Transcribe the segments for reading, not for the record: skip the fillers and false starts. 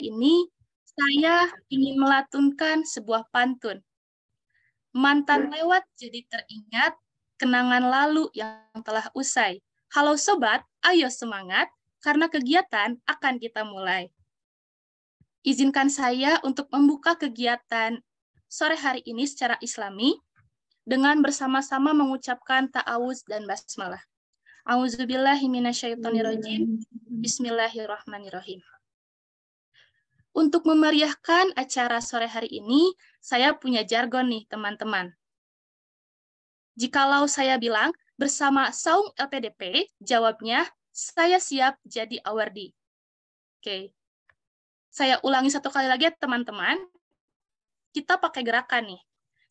ini saya ingin melantunkan sebuah pantun. Mantan lewat jadi teringat, kenangan lalu yang telah usai. Halo sobat, ayo semangat, karena kegiatan akan kita mulai. Izinkan saya untuk membuka kegiatan sore hari ini secara Islami dengan bersama-sama mengucapkan ta'awuz dan basmalah. A'udzubillahi minasyaitonirrajim. Bismillahirrahmanirrahim. Untuk memeriahkan acara sore hari ini, saya punya jargon nih, teman-teman. Jikalau saya bilang bersama Saung LPDP, jawabnya saya siap jadi awardi. Oke. Saya ulangi satu kali lagi ya, teman-teman. Kita pakai gerakan nih.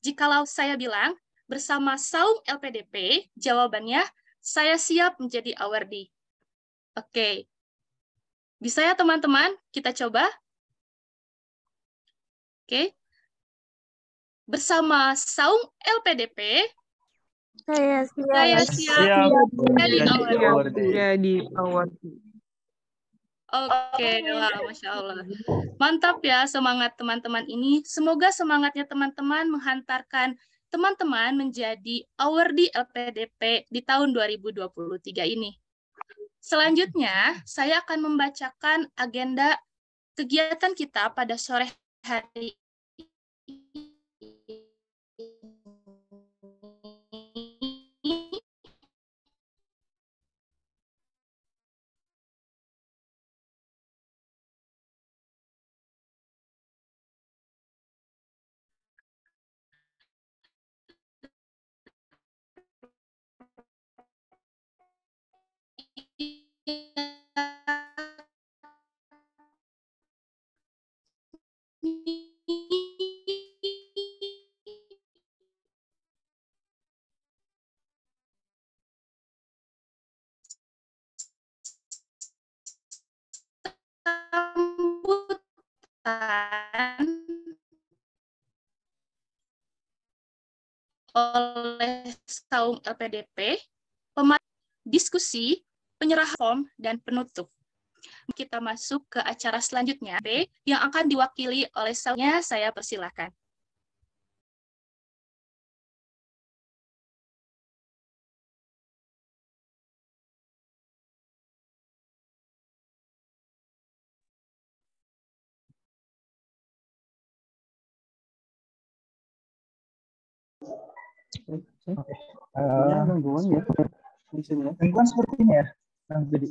Jikalau saya bilang bersama Saung LPDP, jawabannya saya siap menjadi awardi. Oke. Bisa ya, teman-teman? Kita coba. Oke. Bersama Saung LPDP, Saya siap jadi awardi. Oke, wah, Masya Allah. Mantap ya semangat teman-teman ini. Semoga semangatnya teman-teman menghantarkan teman-teman menjadi awardi LPDP di tahun 2023 ini. Selanjutnya, saya akan membacakan agenda kegiatan kita pada sore hari ini. Sambutan oleh Saung LPDP, diskusi, penyerahan form, dan penutup. Kita masuk ke acara selanjutnya, yang akan diwakili oleh Saungnya, saya persilakan. Oke. Gangguan ya. Gangguan seperti ini ya. Jadi.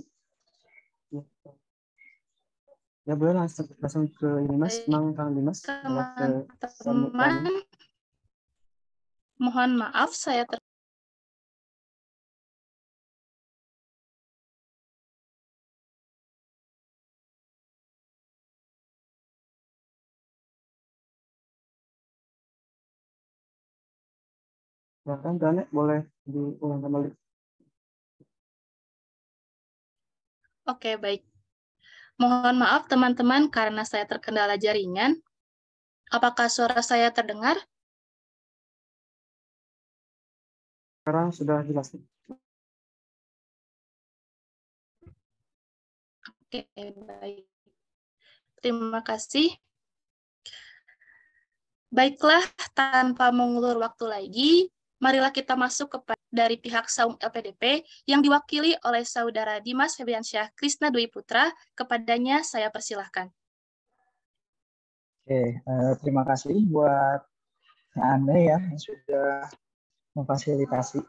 Ya boleh langsung ke ini Mas, Kang Dimas. Teman-teman, mohon maaf saya Bahkan Danek boleh diulang kembali. Oke, baik. Mohon maaf teman-teman karena saya terkendala jaringan. Apakah suara saya terdengar? Sekarang sudah jelas. Oke, baik. Terima kasih. Baiklah, tanpa mengulur waktu lagi, marilah kita masuk dari pihak Saung LPDP yang diwakili oleh Saudara Dimas Febriansyah Krisna Dwi Putra. Kepadanya saya persilahkan. Oke, terima kasih buat Anda ya yang sudah memfasilitasi.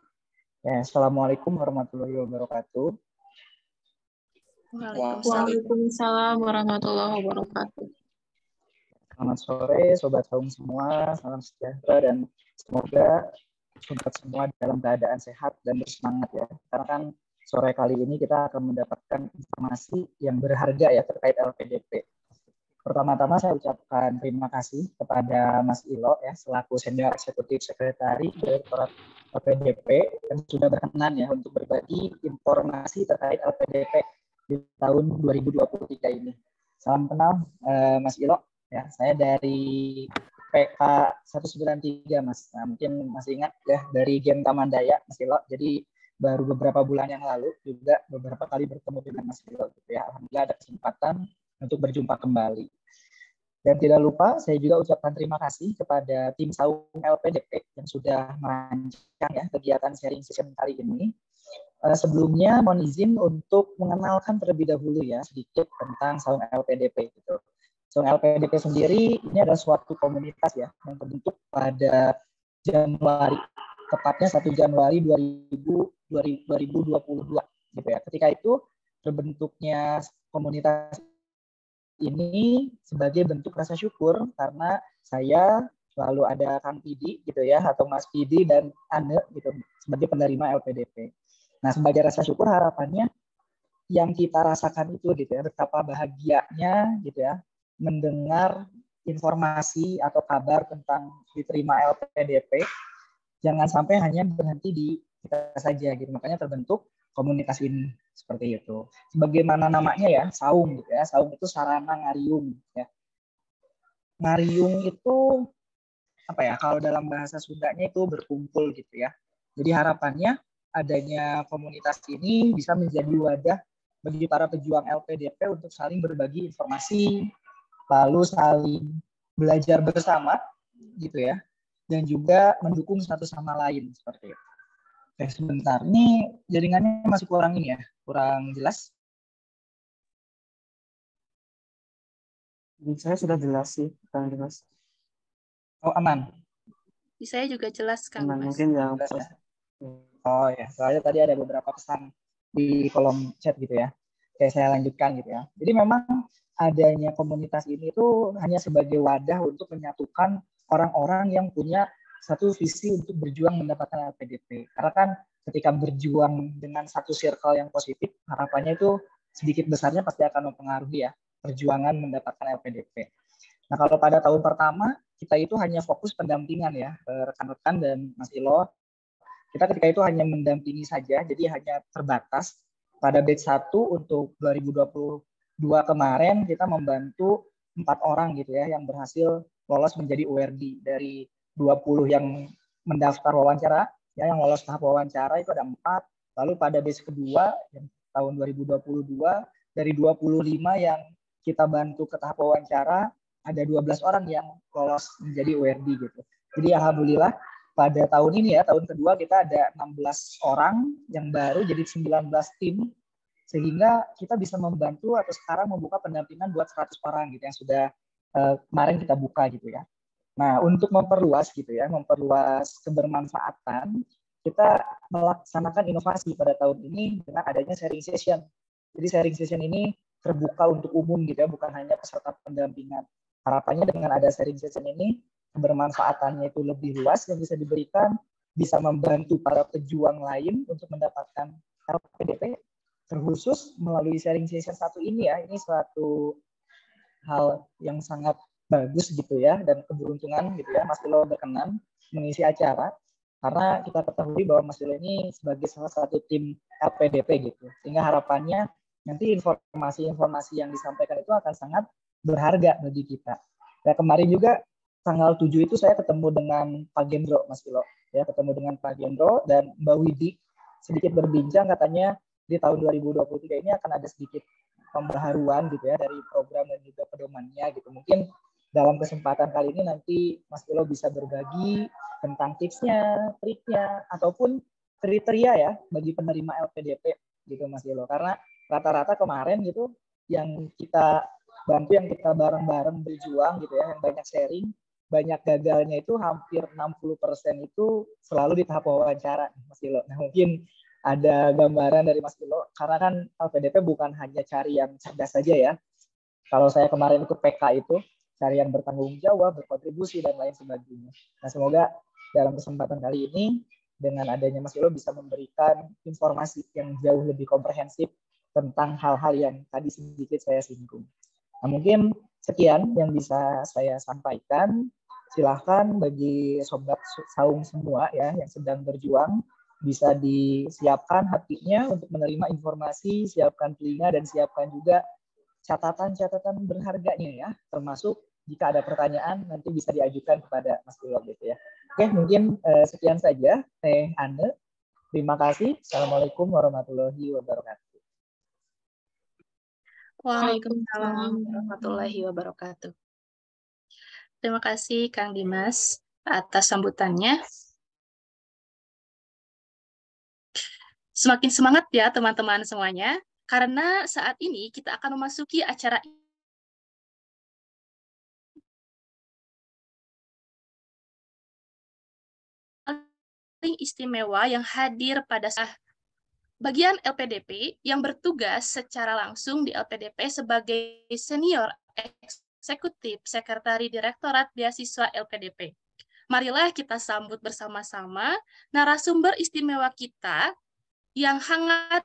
Ya, Assalamualaikum warahmatullahi wabarakatuh. Waalaikumsalam warahmatullahi wabarakatuh. Selamat sore Sobat Saung semua, salam sejahtera dan semoga sobat semua dalam keadaan sehat dan bersemangat ya. Karena kan sore kali ini kita akan mendapatkan informasi yang berharga ya terkait LPDP. Pertama-tama saya ucapkan terima kasih kepada Mas Ilo ya selaku Senior Eksekutif Sekretari Direktorat LPDP yang sudah berkenan ya untuk berbagi informasi terkait LPDP di tahun 2023 ini. Salam kenal Mas Ilo ya, saya dari PK 193 Mas. Nah, mungkin masih ingat ya dari Gen Tamandaya Mas Ilo. Jadi baru beberapa bulan yang lalu juga beberapa kali bertemu dengan Mas Ilo gitu ya. Alhamdulillah ada kesempatan untuk berjumpa kembali. Dan tidak lupa saya juga ucapkan terima kasih kepada tim Saung LPDP yang sudah merancang ya kegiatan sharing session kali ini. Sebelumnya mohon izin untuk mengenalkan terlebih dahulu ya sedikit tentang Saung LPDP gitu. Saung LPDP sendiri ini adalah suatu komunitas ya yang terbentuk pada Januari, tepatnya 1 Januari 2022 gitu ya. Ketika itu terbentuknya komunitas ini sebagai bentuk rasa syukur karena saya lalu ada Kang Pidi gitu ya atau Mas Pidi dan Ane gitu sebagai penerima LPDP. Nah, sebagai rasa syukur harapannya yang kita rasakan itu gitu ya, betapa bahagianya gitu ya mendengar informasi atau kabar tentang diterima LPDP, jangan sampai hanya berhenti di kita saja gitu. Makanya terbentuk komunitas ini seperti itu. Sebagaimana namanya ya, saung gitu ya. Saung itu sarana ngariung ya. Ngariung itu apa ya? Kalau dalam bahasa Sundanya itu berkumpul gitu ya. Jadi harapannya adanya komunitas ini bisa menjadi wadah bagi para pejuang LPDP untuk saling berbagi informasi, lalu saling belajar bersama gitu ya. Dan juga mendukung satu sama lain seperti itu. Oke, sebentar. Ini jaringannya masih kurang ini ya, kurang jelas. Saya sudah jelas sih, kurang jelas. Oh, aman. Di saya juga jelas, Kang Mas. Mungkin yang jelas ya. Oh ya, soalnya tadi ada beberapa pesan di kolom chat gitu ya. Oke, saya lanjutkan gitu ya. Jadi memang adanya komunitas ini tuh hanya sebagai wadah untuk menyatukan orang-orang yang punya satu visi untuk berjuang mendapatkan LPDP. Karena kan ketika berjuang dengan satu circle yang positif, harapannya itu sedikit besarnya pasti akan mempengaruhi ya perjuangan mendapatkan LPDP. Nah, kalau pada tahun pertama kita itu hanya fokus pendampingan ya rekan-rekan dan Mas Ilo. Kita ketika itu hanya mendampingi saja, jadi hanya terbatas. Pada batch 1 untuk 2022 kemarin kita membantu 4 orang gitu ya yang berhasil lolos menjadi URD dari 20 yang mendaftar wawancara, ya yang lolos tahap wawancara itu ada 4. Lalu pada batch kedua yang tahun 2022 dari 25 yang kita bantu ke tahap wawancara ada 12 orang yang lolos menjadi URD gitu. Jadi alhamdulillah pada tahun ini ya, tahun kedua kita ada 16 orang yang baru jadi 19 tim sehingga kita bisa membantu atau sekarang membuka pendampingan buat 100 orang gitu yang sudah kemarin kita buka gitu ya. Nah, untuk memperluas gitu ya, memperluas kebermanfaatan, kita melaksanakan inovasi pada tahun ini dengan adanya sharing session. Jadi sharing session ini terbuka untuk umum gitu ya, bukan hanya peserta pendampingan. Harapannya dengan ada sharing session ini kebermanfaatannya itu lebih luas yang bisa diberikan, bisa membantu para pejuang lain untuk mendapatkan LPDP, terkhusus melalui sharing session satu ini ya, ini suatu hal yang sangat bagus gitu ya, dan keberuntungan gitu ya, Mas Tilo berkenan mengisi acara, karena kita ketahui bahwa Mas Tilo ini sebagai salah satu tim LPDP gitu, sehingga harapannya nanti informasi-informasi yang disampaikan itu akan sangat berharga bagi kita. Nah, kemarin juga tanggal 7 itu saya ketemu dengan Pak Gendro, Mas Tilo. Ya, ketemu dengan Pak Gendro dan Mbak Widi. Sedikit berbincang, katanya di tahun 2023 ini akan ada sedikit pembaharuan gitu ya dari program dan juga pedomannya gitu. Mungkin dalam kesempatan kali ini nanti Mas Tilo bisa berbagi tentang tipsnya, triknya, ataupun kriteria ya bagi penerima LPDP gitu Mas Tilo. Karena rata-rata kemarin gitu yang kita bantu, yang kita bareng-bareng berjuang gitu ya, yang banyak sharing, banyak gagalnya itu hampir 60% itu selalu di tahap wawancara Mas Tilo. Nah, mungkin ada gambaran dari Mas Tilo, karena kan LPDP bukan hanya cari yang cerdas saja ya. Kalau saya kemarin ikut PK itu, cari yang bertanggung jawab, berkontribusi, dan lain sebagainya. Nah, semoga dalam kesempatan kali ini, dengan adanya Mas Tilo bisa memberikan informasi yang jauh lebih komprehensif tentang hal-hal yang tadi sedikit saya singgung. Nah, mungkin sekian yang bisa saya sampaikan. Silahkan bagi sobat saung semua ya yang sedang berjuang, bisa disiapkan hatinya untuk menerima informasi, siapkan telinga dan siapkan juga catatan-catatan berharganya ya, termasuk jika ada pertanyaan nanti bisa diajukan kepada Mas Tilo gitu ya. Oke, mungkin sekian saja Teh Ane. Terima kasih. Assalamualaikum warahmatullahi wabarakatuh. Waalaikumsalam warahmatullahi wabarakatuh. Terima kasih Kang Dimas atas sambutannya. Semakin semangat ya teman-teman semuanya, karena saat ini kita akan memasuki acara paling istimewa yang hadir pada bagian LPDP yang bertugas secara langsung di LPDP sebagai senior eksekutif sekretari Direktorat Beasiswa LPDP. Marilah kita sambut bersama-sama narasumber istimewa kita yang hangat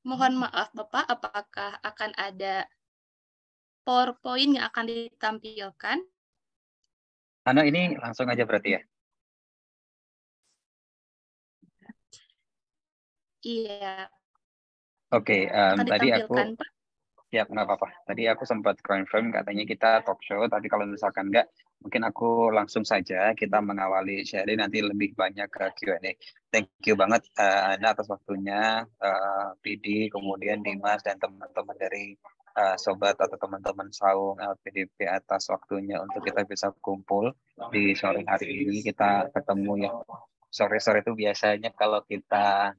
Mohon maaf Bapak, apakah akan ada PowerPoint yang akan ditampilkan? Ano, ini langsung aja berarti ya? Iya. Oke, Akan tadi aku ditampilkan, Pak. ya nggak apa-apa. Tadi aku sempat confirm katanya kita talk show, tapi kalau misalkan nggak, mungkin aku langsung saja kita mengawali sharing nanti lebih banyak ke Q&A. Thank you banget Anda atas waktunya, PD, kemudian Dimas dan teman-teman dari sobat atau teman-teman Saung LPDP atas waktunya untuk kita bisa kumpul di sore hari ini. Kita ketemu ya. Sore-sore itu biasanya kalau kita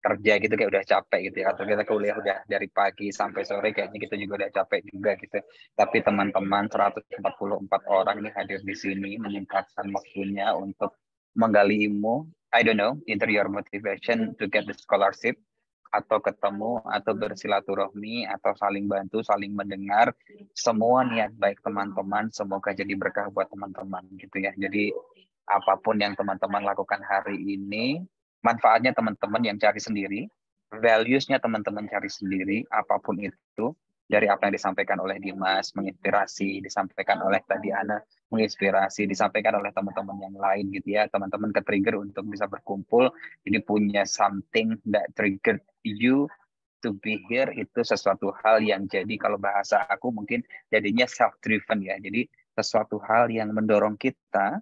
kerja gitu kayak udah capek gitu ya, atau kita kuliah udah dari pagi sampai sore kayaknya kita juga udah capek juga gitu, tapi teman-teman 144 orang ini hadir di sini menyempatkan waktunya untuk menggali ilmu, I don't know, either your motivation to get the scholarship, atau ketemu, atau bersilaturahmi, atau saling bantu, saling mendengar, semua niat baik teman-teman, semoga jadi berkah buat teman-teman gitu ya. Jadi apapun yang teman-teman lakukan hari ini, manfaatnya teman-teman yang cari sendiri, values-nya teman-teman cari sendiri, apapun itu, dari apa yang disampaikan oleh Dimas, menginspirasi, disampaikan oleh tadi Ana, menginspirasi, disampaikan oleh teman-teman yang lain gitu ya, teman-teman ke-trigger untuk bisa berkumpul, ini punya something that triggered you to be here, itu sesuatu hal yang jadi kalau bahasa aku mungkin jadinya self-driven ya, jadi sesuatu hal yang mendorong kita,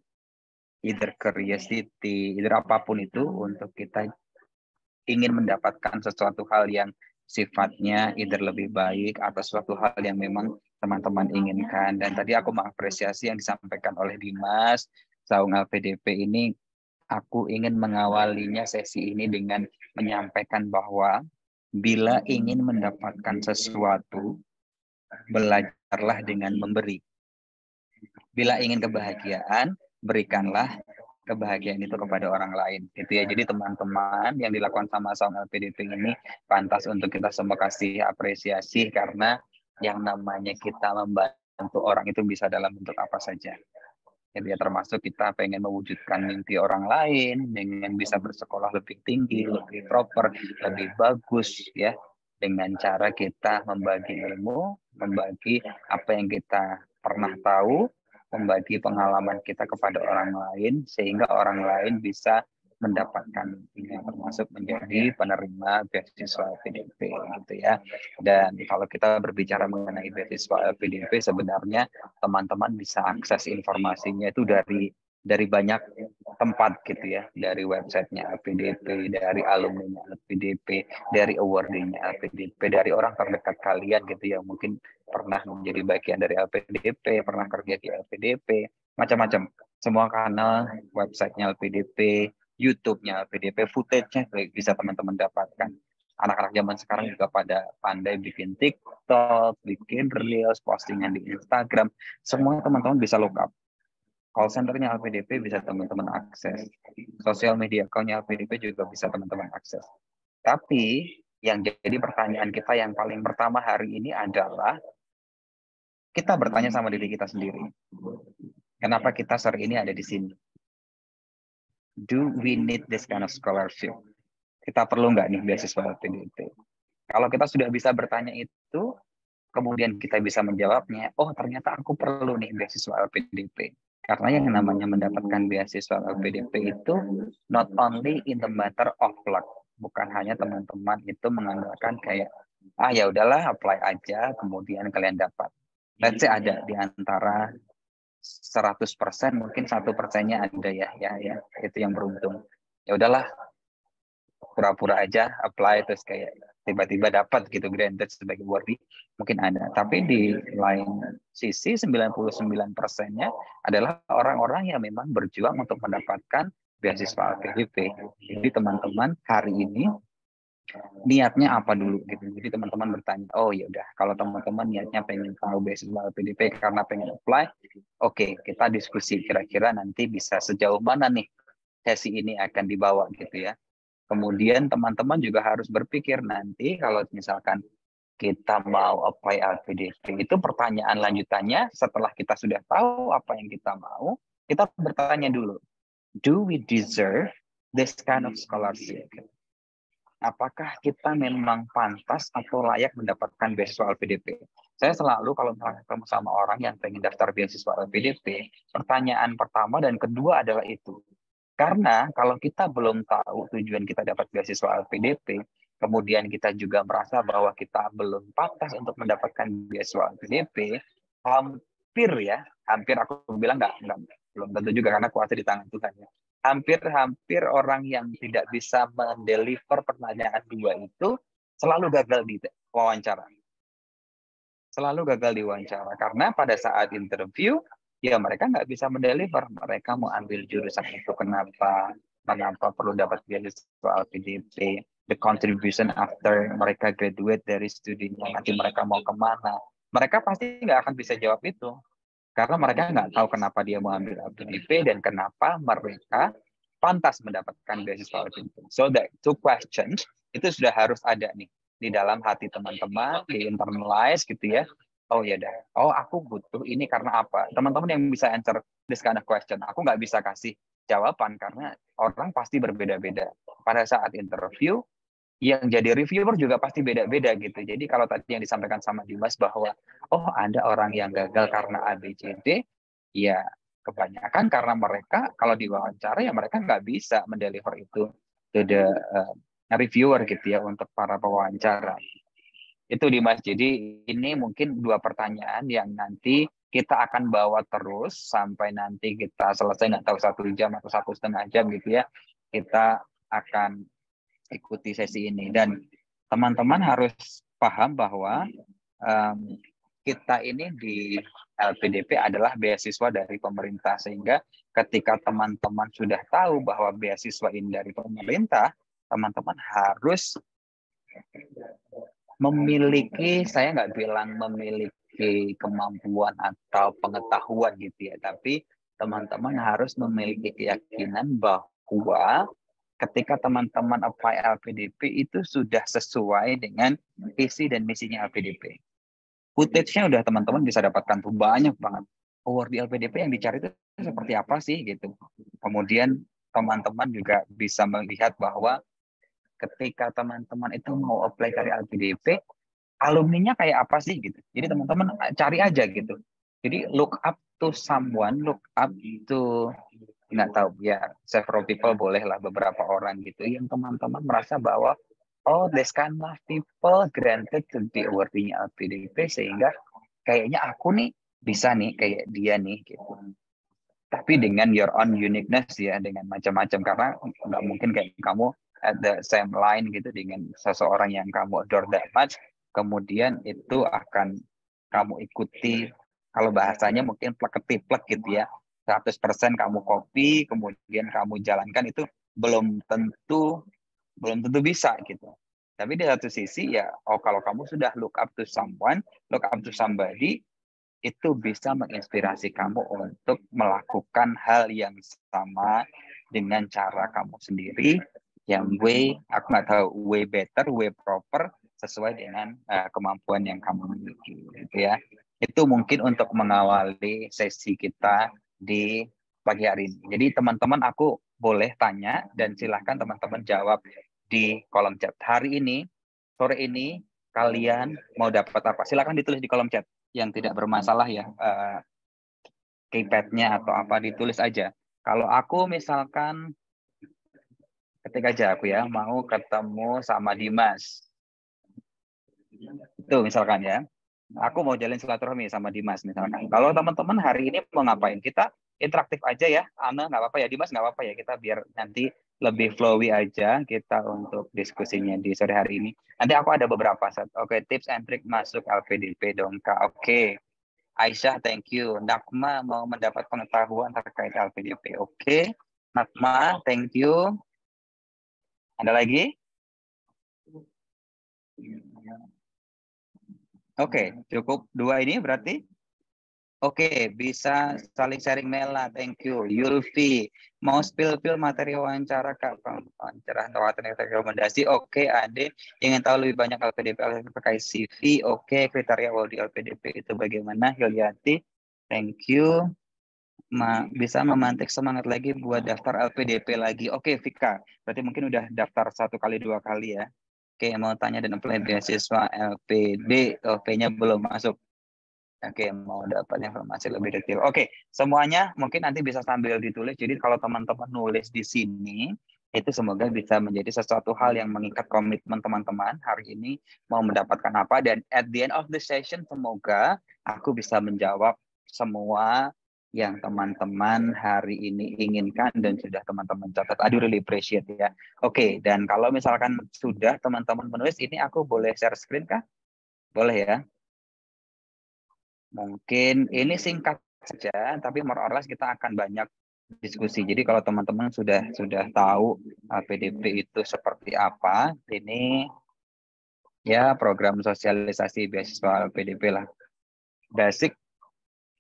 either curiosity, either apapun itu untuk kita ingin mendapatkan sesuatu hal yang sifatnya either lebih baik atau sesuatu hal yang memang teman-teman inginkan. Dan tadi aku mengapresiasi yang disampaikan oleh Dimas, Saung LPDP ini, aku ingin mengawalinya sesi ini dengan menyampaikan bahwa bila ingin mendapatkan sesuatu, belajarlah dengan memberi. Bila ingin kebahagiaan, berikanlah kebahagiaan itu kepada orang lain gitu ya. Jadi teman-teman yang dilakukan sama Saung LPDP ini pantas untuk kita semua kasih apresiasi, karena yang namanya kita membantu orang itu bisa dalam bentuk apa saja. Jadi ya termasuk kita pengen mewujudkan mimpi orang lain dengan bisa bersekolah lebih tinggi, lebih proper, lebih bagus ya, dengan cara kita membagi ilmu, membagi apa yang kita pernah tahu, membagi pengalaman kita kepada orang lain, sehingga orang lain bisa mendapatkan ini, termasuk menjadi penerima beasiswa LPDP gitu ya. Dan kalau kita berbicara mengenai beasiswa LPDP, sebenarnya teman-teman bisa akses informasinya itu dari banyak tempat gitu ya, dari websitenya LPDP, dari alumni LPDP, dari awardingnya LPDP, dari orang terdekat kalian gitu ya, mungkin pernah menjadi bagian dari LPDP, pernah kerja di LPDP, macam-macam. Semua kanal, websitenya LPDP, YouTube-nya LPDP, footage-nya bisa teman-teman dapatkan. Anak-anak zaman sekarang juga pada pandai bikin TikTok, bikin Reels, postingan di Instagram. Semua teman-teman bisa look up. Call center-nya LPDP bisa teman-teman akses. Sosial media account-nya LPDP juga bisa teman-teman akses. Tapi yang jadi pertanyaan kita yang paling pertama hari ini adalah kita bertanya sama diri kita sendiri. Kenapa kita sore ini ada di sini? Do we need this kind of scholarship? Kita perlu nggak nih beasiswa LPDP? Kalau kita sudah bisa bertanya itu, kemudian kita bisa menjawabnya, oh ternyata aku perlu nih beasiswa LPDP. Karena yang namanya mendapatkan beasiswa LPDP itu not only in the matter of luck, bukan hanya teman-teman itu mengandalkan kayak ya udahlah apply aja kemudian kalian dapat. Let's say ada di antara 100% mungkin 1%-nya ada ya itu yang beruntung. Ya udahlah pura-pura aja apply terus kayak tiba-tiba dapat gitu granted sebagai worthy, mungkin ada. Tapi di lain sisi 99%-nya adalah orang-orang yang memang berjuang untuk mendapatkan beasiswa LPDP. Jadi teman-teman hari ini niatnya apa dulu gitu. Jadi teman-teman bertanya, oh ya udah kalau teman-teman niatnya pengen tahu beasiswa LPDP karena pengen apply, oke, kita diskusi kira-kira nanti bisa sejauh mana nih sesi ini akan dibawa gitu ya. Kemudian teman-teman juga harus berpikir nanti kalau misalkan kita mau apply LPDP, itu pertanyaan lanjutannya setelah kita sudah tahu apa yang kita mau, kita bertanya dulu, do we deserve this kind of scholarship? Apakah kita memang pantas atau layak mendapatkan beasiswa LPDP? Saya selalu kalau misalnya ketemu sama orang yang pengen daftar beasiswa LPDP, pertanyaan pertama dan kedua adalah itu. Karena kalau kita belum tahu tujuan kita dapat beasiswa LPDP, kemudian kita juga merasa bahwa kita belum pantas untuk mendapatkan beasiswa LPDP, hampir aku bilang belum tentu juga karena kuasa di tangan Tuhan ya. Hampir orang yang tidak bisa mendeliver pertanyaan dua itu selalu gagal di wawancara. Selalu gagal di wawancara karena pada saat interview ya mereka nggak bisa mendeliver. Mereka mau ambil jurusan itu kenapa perlu dapat beasiswa LPDP, the contribution after mereka graduate dari studinya, nanti mereka mau kemana. Mereka pasti nggak akan bisa jawab itu. Karena mereka nggak tahu kenapa dia mau ambil LPDP dan kenapa mereka pantas mendapatkan beasiswa LPDP. So that two questions itu sudah harus ada nih di dalam hati teman-teman, di internalize gitu ya. Oh ya dah, aku butuh ini karena apa? Teman-teman yang bisa answer this kind of question, aku nggak bisa kasih jawaban karena orang pasti berbeda-beda. Pada saat interview, yang jadi reviewer juga pasti beda-beda gitu. Jadi kalau tadi yang disampaikan sama Dimas bahwa ada orang yang gagal karena ABCD, ya kebanyakan karena mereka kalau diwawancara ya mereka nggak bisa mendeliver itu to the reviewer gitu ya untuk para pewawancara. Itu Dimas. Jadi ini mungkin dua pertanyaan yang nanti kita akan bawa terus sampai nanti kita selesai nggak tahu 1 jam atau 1,5 jam gitu ya. Kita akan ikuti sesi ini dan teman-teman harus paham bahwa kita ini di LPDP adalah beasiswa dari pemerintah sehingga ketika teman-teman sudah tahu bahwa beasiswa ini dari pemerintah, teman-teman harus memiliki, saya nggak bilang memiliki kemampuan atau pengetahuan gitu ya, tapi teman-teman harus memiliki keyakinan bahwa ketika teman-teman apply LPDP itu sudah sesuai dengan visi dan misinya LPDP. Footage-nya udah teman-teman bisa dapatkan tuh banyak banget. Award di LPDP yang dicari itu seperti apa sih gitu. Kemudian teman-teman juga bisa melihat bahwa ketika teman-teman itu mau apply dari LPDP, alumninya kayak apa sih gitu. Jadi teman-teman cari aja gitu. Jadi look up to someone, look up to nggak tahu ya several people boleh lah beberapa orang gitu yang teman-teman merasa bahwa this kind of people granted to be awarding LPDP sehingga kayaknya aku nih bisa nih kayak dia nih gitu. Tapi dengan your own uniqueness ya, dengan macam-macam karena nggak mungkin kayak kamu at the same line gitu dengan seseorang yang kamu adore that much, kemudian itu akan kamu ikuti kalau bahasanya mungkin plek-ketiplek gitu ya. 100% kamu copy, kemudian kamu jalankan itu belum tentu bisa gitu. Tapi di satu sisi ya, kalau kamu sudah look up to someone, look up to somebody, itu bisa menginspirasi kamu untuk melakukan hal yang sama dengan cara kamu sendiri, yang aku nggak tahu, way better, way proper, sesuai dengan kemampuan yang kamu miliki, gitu ya. Itu mungkin untuk mengawali sesi kita di pagi hari ini. Jadi teman-teman aku boleh tanya dan silahkan teman-teman jawab di kolom chat. Hari ini, sore ini, kalian mau dapat apa? Silahkan ditulis di kolom chat yang tidak bermasalah ya. Keypad-nya atau apa ditulis aja. Kalau aku misalkan Ketik aja aku ya, mau ketemu sama Dimas. Itu misalkan ya. Aku mau jalin silaturahmi sama Dimas misalkan. Kalau teman-teman hari ini mau ngapain? Kita interaktif aja ya. Ana nggak apa-apa ya, Dimas nggak apa-apa ya. Kita biar nanti lebih flowy aja kita untuk diskusinya di sore hari ini. Nanti aku ada beberapa set. Oke, tips and trick masuk LPDP dong, Kak. Oke. Aisyah, thank you. Nakma mau mendapat pengetahuan terkait LPDP. Oke. Nakma, thank you. Ada lagi? Oke, cukup 2 ini berarti? Oke, bisa saling sharing Mela, thank you. Yulfi, mau spill materi wawancara Kak, wawancara atau rekomendasi. Oke, Ade, ingin tahu lebih banyak LPDP terkait CV. Oke, kriteria di LPDP itu bagaimana? Yuliati, thank you. Bisa memantik semangat lagi buat daftar LPDP lagi. Oke, Vika, berarti mungkin udah daftar 1 kali 2 kali ya. Oke, mau tanya dan apply beasiswa LPD, LP-nya belum masuk. Oke, mau dapat informasi lebih detail. Oke, semuanya mungkin nanti bisa sambil ditulis. Jadi kalau teman-teman nulis di sini, itu semoga bisa menjadi sesuatu hal yang mengikat komitmen teman-teman hari ini mau mendapatkan apa. Dan at the end of the session, semoga aku bisa menjawab semua yang teman-teman hari ini inginkan dan sudah teman-teman catat. I do really appreciate ya. Oke, dan kalau misalkan sudah teman-teman menulis, ini aku boleh share screen kah? Boleh ya? Mungkin ini singkat saja, tapi more or less kita akan banyak diskusi. Jadi kalau teman-teman sudah tahu PDP itu seperti apa, ini ya program sosialisasi beasiswa PDP lah. Basic,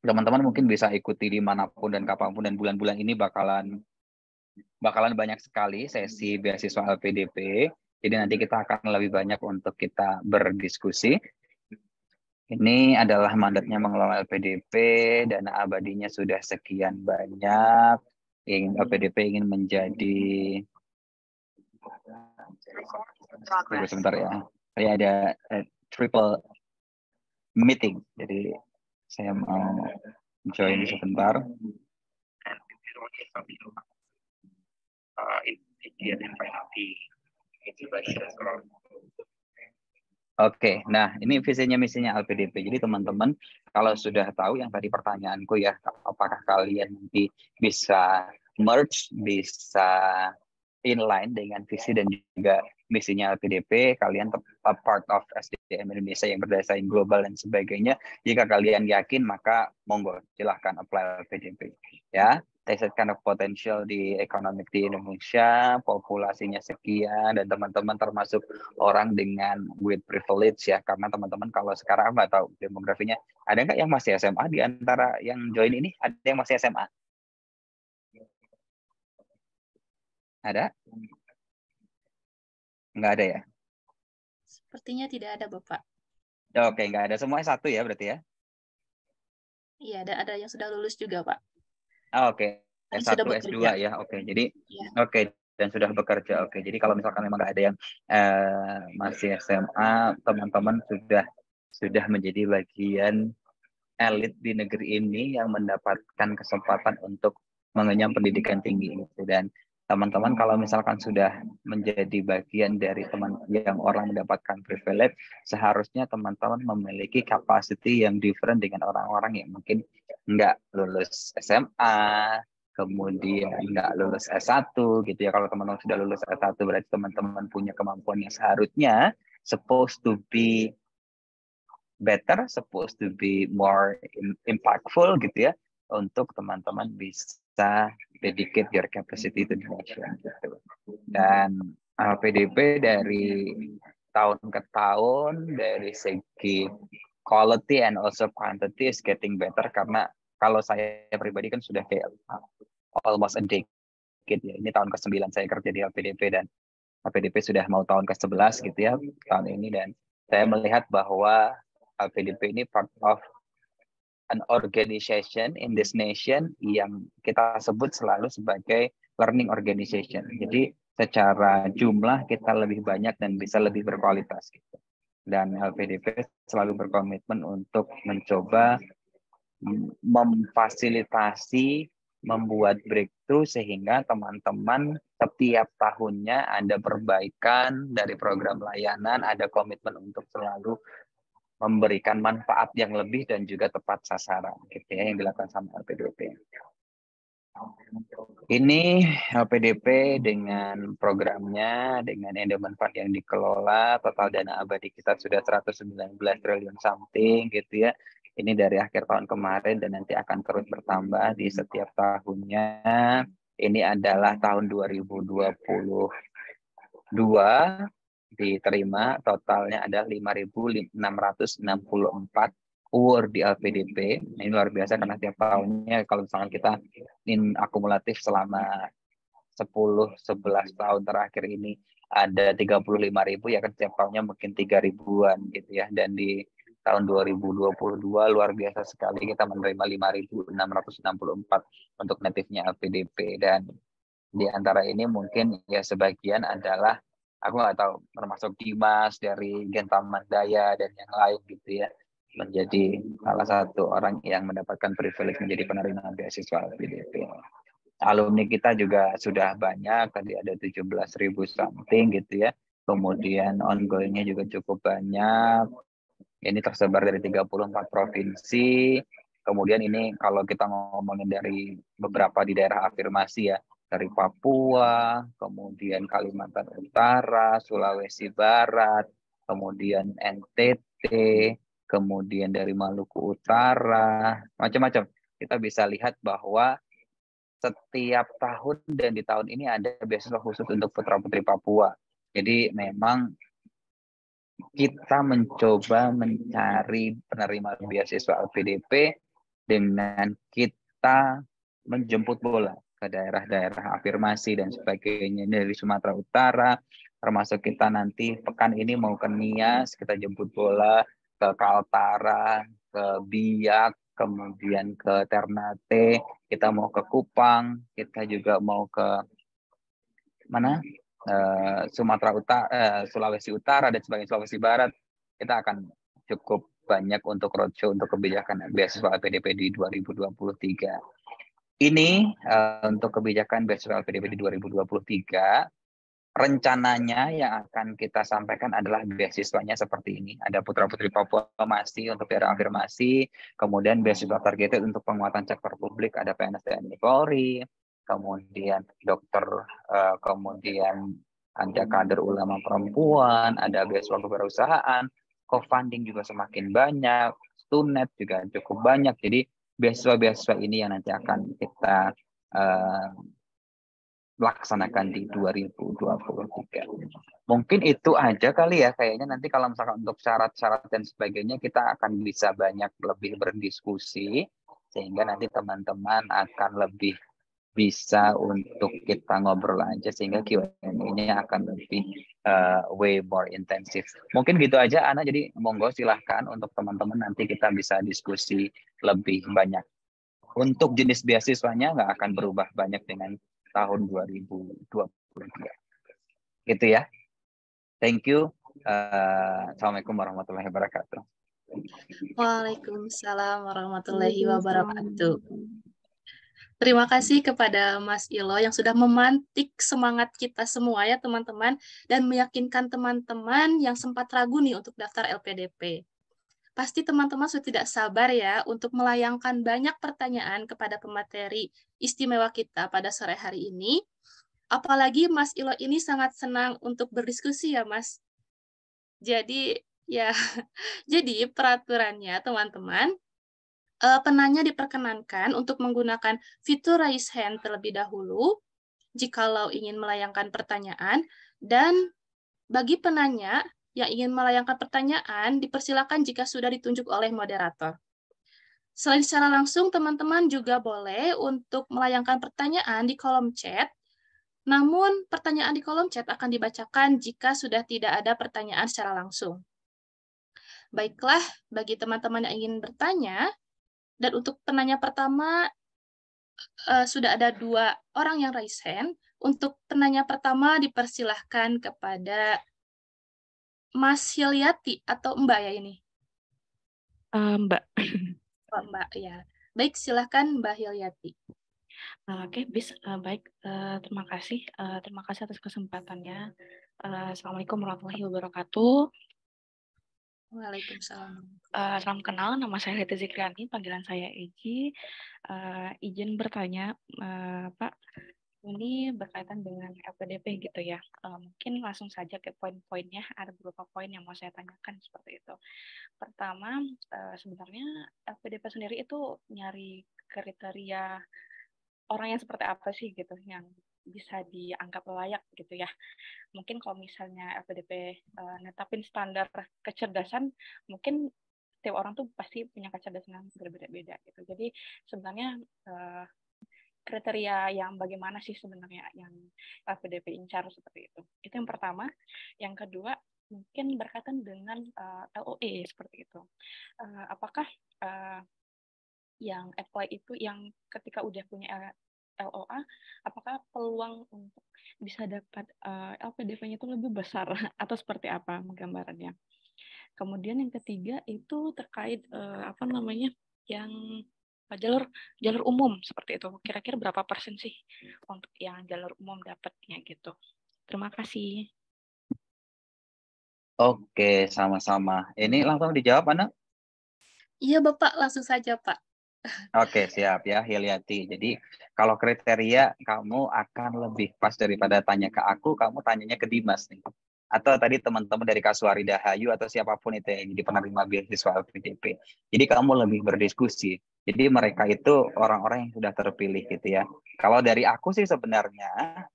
teman-teman mungkin bisa ikuti dimanapun dan kapanpun, dan bulan-bulan ini bakalan banyak sekali sesi beasiswa LPDP. Jadi nanti kita akan lebih banyak untuk kita berdiskusi. Ini adalah mandatnya mengelola LPDP, dana abadinya sudah sekian banyak. LPDP ingin menjadi, tunggu sebentar ya. Saya ada triple meeting, jadi saya mau join sebentar. Oke, nah ini visinya misinya LPDP. Jadi teman-teman kalau sudah tahu yang tadi pertanyaanku ya, apakah kalian nanti bisa merge, bisa inline dengan visi dan juga misinya LPDP, kalian tetap part of SDM Indonesia yang berdasarkan global dan sebagainya. Jika kalian yakin, maka monggo silahkan apply LPDP. Ya, there's kind of potential di ekonomi di Indonesia, populasinya sekian, dan teman-teman termasuk orang dengan with privilege ya, karena teman-teman kalau sekarang nggak tahu demografinya, ada nggak yang masih SMA di antara yang join ini? Ada yang masih SMA? Ada? Nggak ada ya? Sepertinya tidak ada, Bapak. Oke, nggak ada. Semuanya 1 ya berarti ya? Iya, ada yang sudah lulus juga, Pak. Oke, Dan S1, sudah S2 bekerja. ya. Oke, jadi Ya. oke, dan sudah bekerja. Oke, jadi kalau misalkan memang nggak ada yang masih SMA, teman-teman sudah menjadi bagian elit di negeri ini yang mendapatkan kesempatan untuk mengenyam pendidikan tinggi gitu. Dan teman-teman kalau misalkan sudah menjadi bagian dari teman yang orang mendapatkan privilege, seharusnya teman-teman memiliki capacity yang different dengan orang-orang yang mungkin nggak lulus SMA, kemudian nggak lulus S1 gitu ya. Kalau teman-teman sudah lulus S1 berarti teman-teman punya kemampuan yang seharusnya supposed to be better, supposed to be more impactful gitu ya, untuk teman-teman bisa dedicate your capacity to the nation gitu. Dan LPDP dari tahun ke tahun dari segi quality and also quantity is getting better, karena kalau saya pribadi kan sudah kayak almost a decade ya. Ini tahun ke-9 saya kerja di LPDP, dan LPDP sudah mau tahun ke-11 gitu ya tahun ini, dan saya melihat bahwa LPDP ini part of an organization in this nation yang kita sebut selalu sebagai learning organization. Jadi secara jumlah kita lebih banyak dan bisa lebih berkualitas gitu. Dan LPDP selalu berkomitmen untuk mencoba memfasilitasi membuat breakthrough sehingga teman-teman setiap tahunnya ada perbaikan dari program layanan, ada komitmen untuk selalu memberikan manfaat yang lebih dan juga tepat sasaran gitu ya yang dilakukan sama LPDP. Ini LPDP dengan programnya, dengan endowment fund yang dikelola, total dana abadi kita sudah 119 triliun something gitu ya. Ini dari akhir tahun kemarin dan nanti akan terus bertambah di setiap tahunnya. Ini adalah tahun 2022 diterima totalnya ada 5.664 award di LPDP. Ini luar biasa karena tiap tahunnya kalau misalkan kita akumulatif selama 10-11 tahun terakhir ini ada 35.000 ya kan tiap tahunnya mungkin 3.000-an gitu ya. Dan di tahun 2022 luar biasa sekali kita menerima 5.664 untuk natifnya LPDP dan di antara ini mungkin ya sebagian adalah aku nggak tahu termasuk Dimas dari Genta Mandaya dan yang lain gitu ya menjadi salah satu orang yang mendapatkan privilege menjadi penerima beasiswa LPDP. Alumni kita juga sudah banyak, tadi ada 17.000 something gitu ya. Kemudian ongoingnya juga cukup banyak. Ini tersebar dari 34 provinsi. Kemudian ini kalau kita ngomongin dari beberapa di daerah afirmasi ya, dari Papua, kemudian Kalimantan Utara, Sulawesi Barat, kemudian NTT, kemudian dari Maluku Utara, macam-macam. Kita bisa lihat bahwa setiap tahun dan di tahun ini ada beasiswa khusus untuk putra-putri Papua. Jadi memang kita mencoba mencari penerima beasiswa LPDP dengan kita menjemput bola ke daerah-daerah afirmasi dan sebagainya dari Sumatera Utara, termasuk kita nanti pekan ini mau ke Nias, kita jemput bola ke Kaltara, ke Biak, kemudian ke Ternate, kita mau ke Kupang, kita juga mau ke mana? Sumatera Utara, Sulawesi Utara dan sebagainya, Sulawesi Barat. Kita akan cukup banyak untuk roadshow untuk kebijakan beasiswa LPDP di 2023. Ini untuk kebijakan beasiswa LPDP di 2023. Rencananya yang akan kita sampaikan adalah beasiswanya seperti ini. Ada putra-putri Papua masih untuk daerah afirmasi, kemudian beasiswa targeted untuk penguatan sektor publik, ada PNS TNI Polri, kemudian dokter, kemudian ada kader ulama perempuan, ada beasiswa kewirausahaan, co-funding juga semakin banyak, Stunet juga cukup banyak. Jadi beasiswa-beasiswa ini yang nanti akan kita laksanakan di 2023. Mungkin itu aja kali ya kayaknya nanti kalau misalkan untuk syarat-syarat dan sebagainya kita akan bisa banyak lebih berdiskusi sehingga nanti teman-teman akan lebih bisa untuk kita ngobrol aja sehingga Q&A-nya akan lebih way more intensif. Mungkin gitu aja Ana, jadi monggo silahkan untuk teman-teman nanti kita bisa diskusi lebih banyak. Untuk jenis beasiswanya nggak akan berubah banyak dengan tahun 2023. Gitu ya. Thank you. Assalamualaikum warahmatullahi wabarakatuh. Waalaikumsalam warahmatullahi wabarakatuh. Terima kasih kepada Mas Ilo yang sudah memantik semangat kita semua ya teman-teman dan meyakinkan teman-teman yang sempat ragu nih untuk daftar LPDP. Pasti teman-teman sudah tidak sabar ya untuk melayangkan banyak pertanyaan kepada pemateri istimewa kita pada sore hari ini. Apalagi Mas Ilo ini sangat senang untuk berdiskusi ya Mas. Jadi ya, jadi peraturannya teman-teman, penanya diperkenankan untuk menggunakan fitur raise hand terlebih dahulu jikalau ingin melayangkan pertanyaan, dan bagi penanya yang ingin melayangkan pertanyaan, dipersilakan jika sudah ditunjuk oleh moderator. Selain secara langsung, teman-teman juga boleh untuk melayangkan pertanyaan di kolom chat, namun pertanyaan di kolom chat akan dibacakan jika sudah tidak ada pertanyaan secara langsung. Baiklah, bagi teman-teman yang ingin bertanya, dan untuk penanya pertama, sudah ada 2 orang yang raise hand. Untuk penanya pertama, dipersilahkan kepada Mas Hilyati atau Mbak ya ini? Mbak. Oh, Mbak, ya. Baik, silahkan Mbak Hilyati. Oke, baik. Terima kasih. Terima kasih atas kesempatannya. Assalamualaikum warahmatullahi wabarakatuh. Waalaikumsalam. Salam kenal, nama saya Leti Zikriani, panggilan saya Eji. Izin bertanya, Pak, ini berkaitan dengan LPDP gitu ya. Mungkin langsung saja ke poin-poinnya. Ada beberapa poin yang mau saya tanyakan seperti itu. Pertama, sebenarnya LPDP sendiri itu nyari kriteria orang yang seperti apa sih gitu yang bisa dianggap layak gitu ya. Mungkin kalau misalnya LPDP netapin standar kecerdasan, mungkin tiap orang tuh pasti punya kecerdasan yang berbeda-beda gitu. Jadi sebenarnya kriteria yang bagaimana sih sebenarnya yang LPDP incar seperti itu. Itu yang pertama. Yang kedua, mungkin berkaitan dengan LOE seperti itu. Apakah yang apply itu yang ketika udah punya LOA, apakah peluang untuk bisa dapat LPDP-nya itu lebih besar atau seperti apa gambarannya? Kemudian yang ketiga itu terkait yang jalur umum seperti itu. Kira-kira berapa persen sih untuk yang jalur umum dapatnya gitu? Terima kasih. Oke, sama-sama. Ini langsung dijawab, Ana? Iya, Bapak, langsung saja, Pak. Oke, siap ya, Hiliati. Jadi, kalau kriteria kamu akan lebih pas daripada tanya ke aku, kamu tanyanya ke Dimas nih. Atau tadi teman-teman dari Kasuari Dahayu atau siapapun itu yang jadi penerima beasiswa LPDP. Jadi kamu lebih berdiskusi. Jadi mereka itu orang-orang yang sudah terpilih gitu ya. Kalau dari aku sih sebenarnya,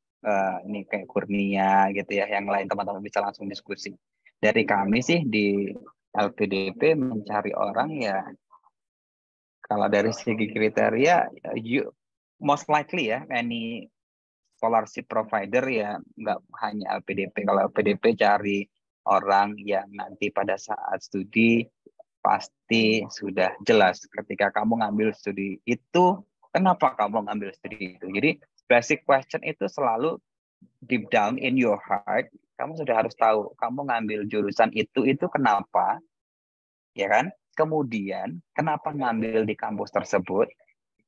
ini kayak Kurnia gitu ya, yang lain teman-teman bisa langsung diskusi. Dari kami sih di LPDP mencari orang ya, kalau dari segi kriteria, you most likely ya, any scholarship provider ya nggak hanya LPDP. Kalau LPDP cari orang yang nanti pada saat studi pasti sudah jelas ketika kamu ngambil studi itu, kenapa kamu ngambil studi itu. Jadi basic question itu selalu deep down in your heart, kamu sudah harus tahu kamu ngambil jurusan itu kenapa, ya kan? Kemudian kenapa ngambil di kampus tersebut?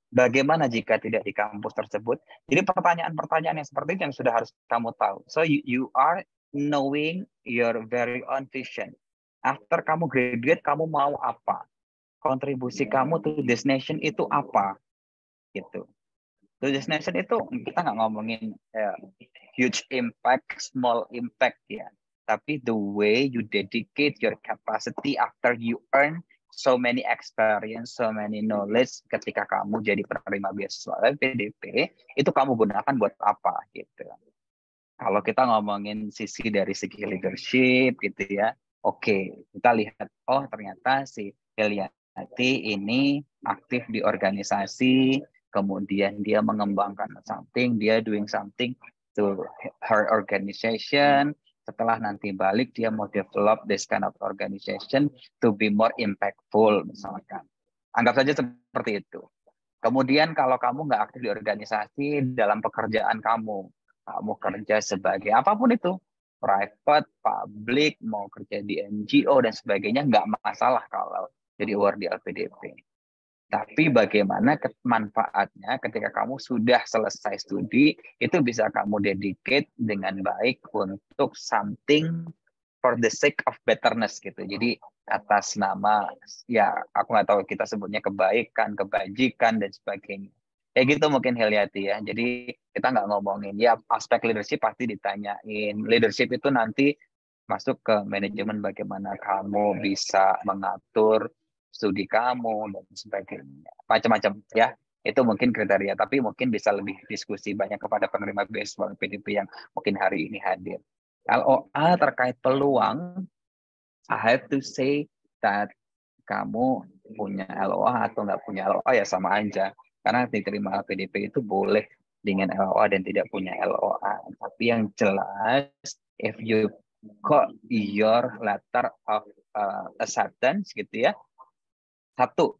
Bagaimana jika tidak di kampus tersebut? Jadi pertanyaan-pertanyaan yang seperti itu yang sudah harus kamu tahu. So you are knowing your very own vision. After kamu graduate, kamu mau apa? Kontribusi kamu to this nation itu apa? Gitu. To this nation itu kita nggak ngomongin huge impact, small impact ya. Tapi the way you dedicate your capacity after you earn so many experience, so many knowledge ketika kamu jadi penerima beasiswa LPDP, itu kamu gunakan buat apa gitu. Kalau kita ngomongin sisi dari segi leadership gitu ya, oke, kita lihat, oh ternyata si Heliati ini aktif di organisasi, kemudian dia mengembangkan something, dia doing something to her organization. Setelah nanti balik, dia mau develop this kind of organization to be more impactful, misalkan. Anggap saja seperti itu. Kemudian kalau kamu nggak aktif di organisasi, dalam pekerjaan kamu kerja sebagai apapun itu, private, public, mau kerja di NGO dan sebagainya, nggak masalah kalau jadi award di LPDP. Tapi bagaimana manfaatnya ketika kamu sudah selesai studi, itu bisa kamu dedicate dengan baik untuk something for the sake of betterness gitu. Jadi atas nama, ya aku nggak tahu kita sebutnya kebaikan, kebajikan, dan sebagainya. Kayak gitu mungkin Heliati ya. Jadi kita nggak ngomongin, ya aspek leadership pasti ditanyain. Leadership itu nanti masuk ke manajemen, bagaimana kamu bisa mengatur studi kamu dan sebagainya, macam-macam ya. Itu mungkin kriteria, tapi mungkin bisa lebih diskusi banyak kepada penerima beasiswa PDP yang mungkin hari ini hadir. LOA terkait peluang, I have to say that kamu punya LOA atau nggak punya LOA ya sama aja, karena diterima PDP itu boleh dengan LOA dan tidak punya LOA. Tapi yang jelas, if you got your letter of acceptance gitu ya, satu,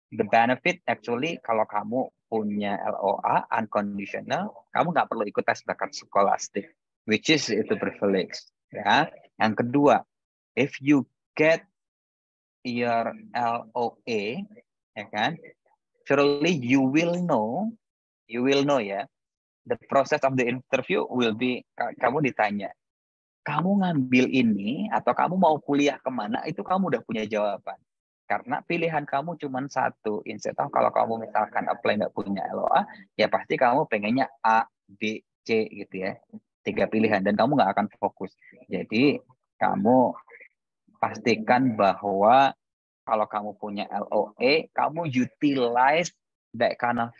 the benefit actually kalau kamu punya LOA unconditional, kamu nggak perlu ikut tes bakat skolastik, which is itu privilege. Ya. Yang kedua, if you get your LOA, ya kan, surely you will know You will know ya. The process of the interview will be, kamu ditanya, kamu ngambil ini atau kamu mau kuliah kemana, itu kamu udah punya jawaban. Karena pilihan kamu cuma satu. Instead of kalau kamu misalkan apply nggak punya LOA, ya pasti kamu pengennya A, B, C gitu ya. 3 pilihan dan kamu nggak akan fokus. Jadi kamu pastikan bahwa kalau kamu punya LOA, kamu utilize that kind of,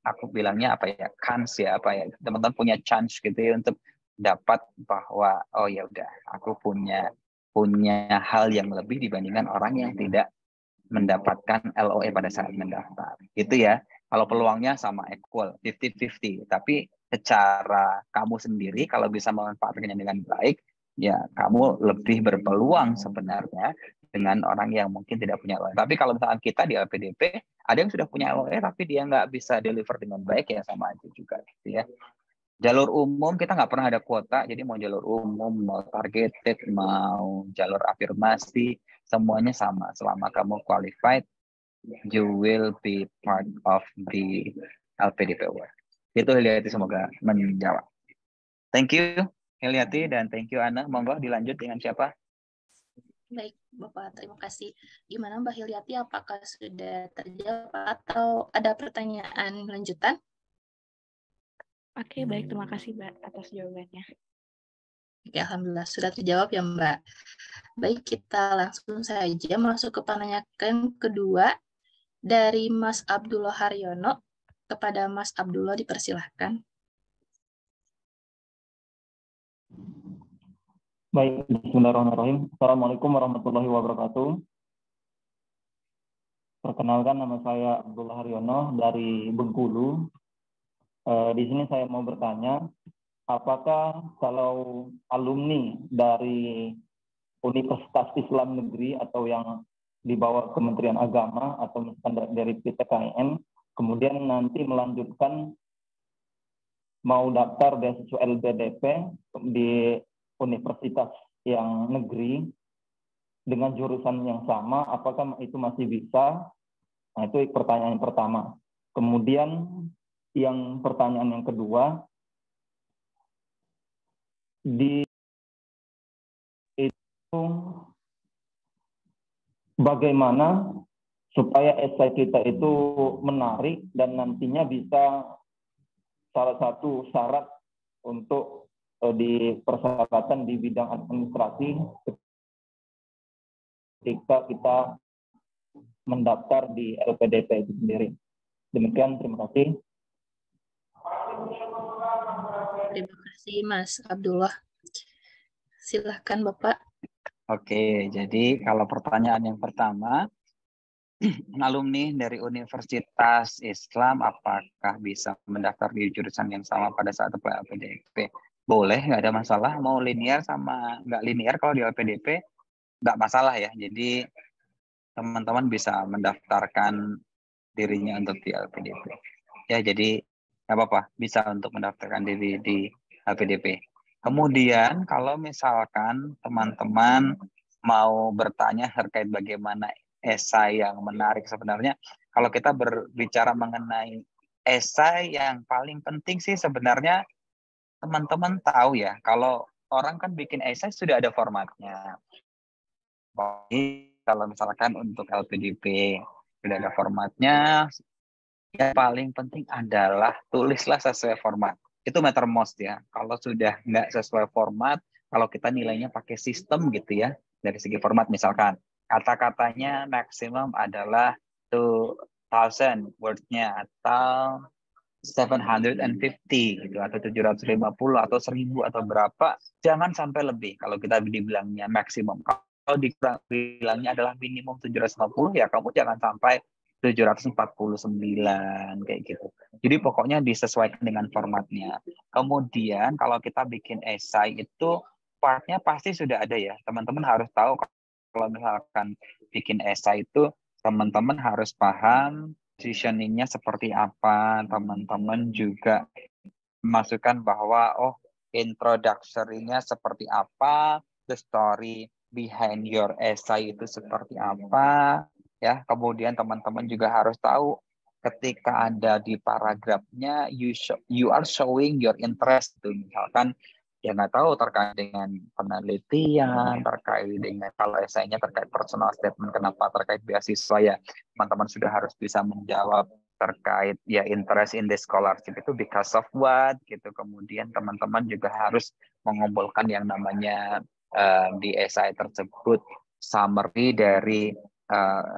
aku bilangnya apa ya, chance ya, apa ya, teman-teman punya chance gitu ya untuk dapat bahwa oh ya udah, aku punya hal yang lebih dibandingkan orang yang tidak mendapatkan LOA pada saat mendaftar. Gitu ya. Kalau peluangnya sama equal, 50-50. Tapi secara kamu sendiri kalau bisa memanfaatkannya dengan baik, ya kamu lebih berpeluang sebenarnya dengan orang yang mungkin tidak punya LOA. Tapi kalau misalkan kita di LPDP, ada yang sudah punya LOA tapi dia nggak bisa deliver dengan baik, ya sama aja juga gitu ya. Jalur umum kita nggak pernah ada kuota, jadi mau jalur umum, mau targeted, mau jalur afirmasi, semuanya sama. Selama kamu qualified, you will be part of the LPDP work. Itu Heliati, semoga menjawab. Thank you Heliati dan thank you Ana. Monggo dilanjut dengan siapa? Baik, Bapak, terima kasih. Gimana Mbak Hiliati, apakah sudah terjawab atau ada pertanyaan lanjutan? Oke, baik. Terima kasih, Mbak, atas jawabannya. Oke, alhamdulillah sudah terjawab ya, Mbak. Baik, kita langsung saja masuk ke penanyakan kedua dari Mas Abdullah Haryono. Kepada Mas Abdullah dipersilahkan. Baik, bismillahirrahmanirrahim. Assalamualaikum warahmatullahi wabarakatuh. Perkenalkan, nama saya Abdullah Haryono dari Bengkulu. Di sini saya mau bertanya, apakah kalau alumni dari Universitas Islam Negeri atau yang di bawah Kementerian Agama atau misalkan dari PTKIN, kemudian nanti melanjutkan mau daftar beasiswa LPDP di universitas yang negeri dengan jurusan yang sama, apakah itu masih bisa? Nah, itu pertanyaan yang pertama. Kemudian yang pertanyaan yang kedua, di itu bagaimana supaya esai kita itu menarik dan nantinya bisa salah satu syarat untuk di persyaratan di bidang administrasi ketika kita mendaftar di LPDP itu sendiri. Demikian, terima kasih. Terima kasih, Mas Abdullah. Silahkan, Bapak. Oke, jadi kalau pertanyaan yang pertama, alumni dari Universitas Islam apakah bisa mendaftar di jurusan yang sama pada saat apply LPDP? Boleh, nggak ada masalah. Mau linear sama nggak linear kalau di LPDP nggak masalah ya. Jadi teman-teman bisa mendaftarkan dirinya untuk di LPDP. Ya, jadi nggak apa-apa, bisa untuk mendaftarkan diri di LPDP. Kemudian kalau misalkan teman-teman mau bertanya terkait bagaimana esai yang menarik, sebenarnya kalau kita berbicara mengenai esai, yang paling penting sih sebenarnya teman-teman tahu ya, kalau orang kan bikin esai sudah ada formatnya. Jadi kalau misalkan untuk LPDP sudah ada formatnya, yang paling penting adalah tulislah sesuai format. Itu matter most ya. Kalau sudah nggak sesuai format, kalau kita nilainya pakai sistem gitu ya, dari segi format misalkan, kata-katanya maksimum adalah 2,000 words-nya atau 750 gitu, atau 750 atau 1000 atau berapa, jangan sampai lebih kalau kita dibilangnya maksimum. Kalau dibilangnya adalah minimum 750, ya kamu jangan sampai 749 kayak gitu. Jadi pokoknya disesuaikan dengan formatnya. Kemudian kalau kita bikin esai itu partnya pasti sudah ada ya. Teman-teman harus tahu kalau misalkan bikin esai itu teman-teman harus paham positioning-nya seperti apa. Teman-teman juga masukkan bahwa introduction-nya seperti apa, the story behind your essay itu seperti apa, ya. Kemudian teman-teman juga harus tahu ketika ada di paragrafnya you are showing your interest tuh, misalkan ya nggak tahu terkait dengan penelitian, terkait dengan kalau esainya terkait personal statement kenapa terkait beasiswa, ya teman-teman sudah harus bisa menjawab terkait ya interest in the scholarship itu because of what gitu. Kemudian teman-teman juga harus mengumpulkan yang namanya di esai tersebut summary dari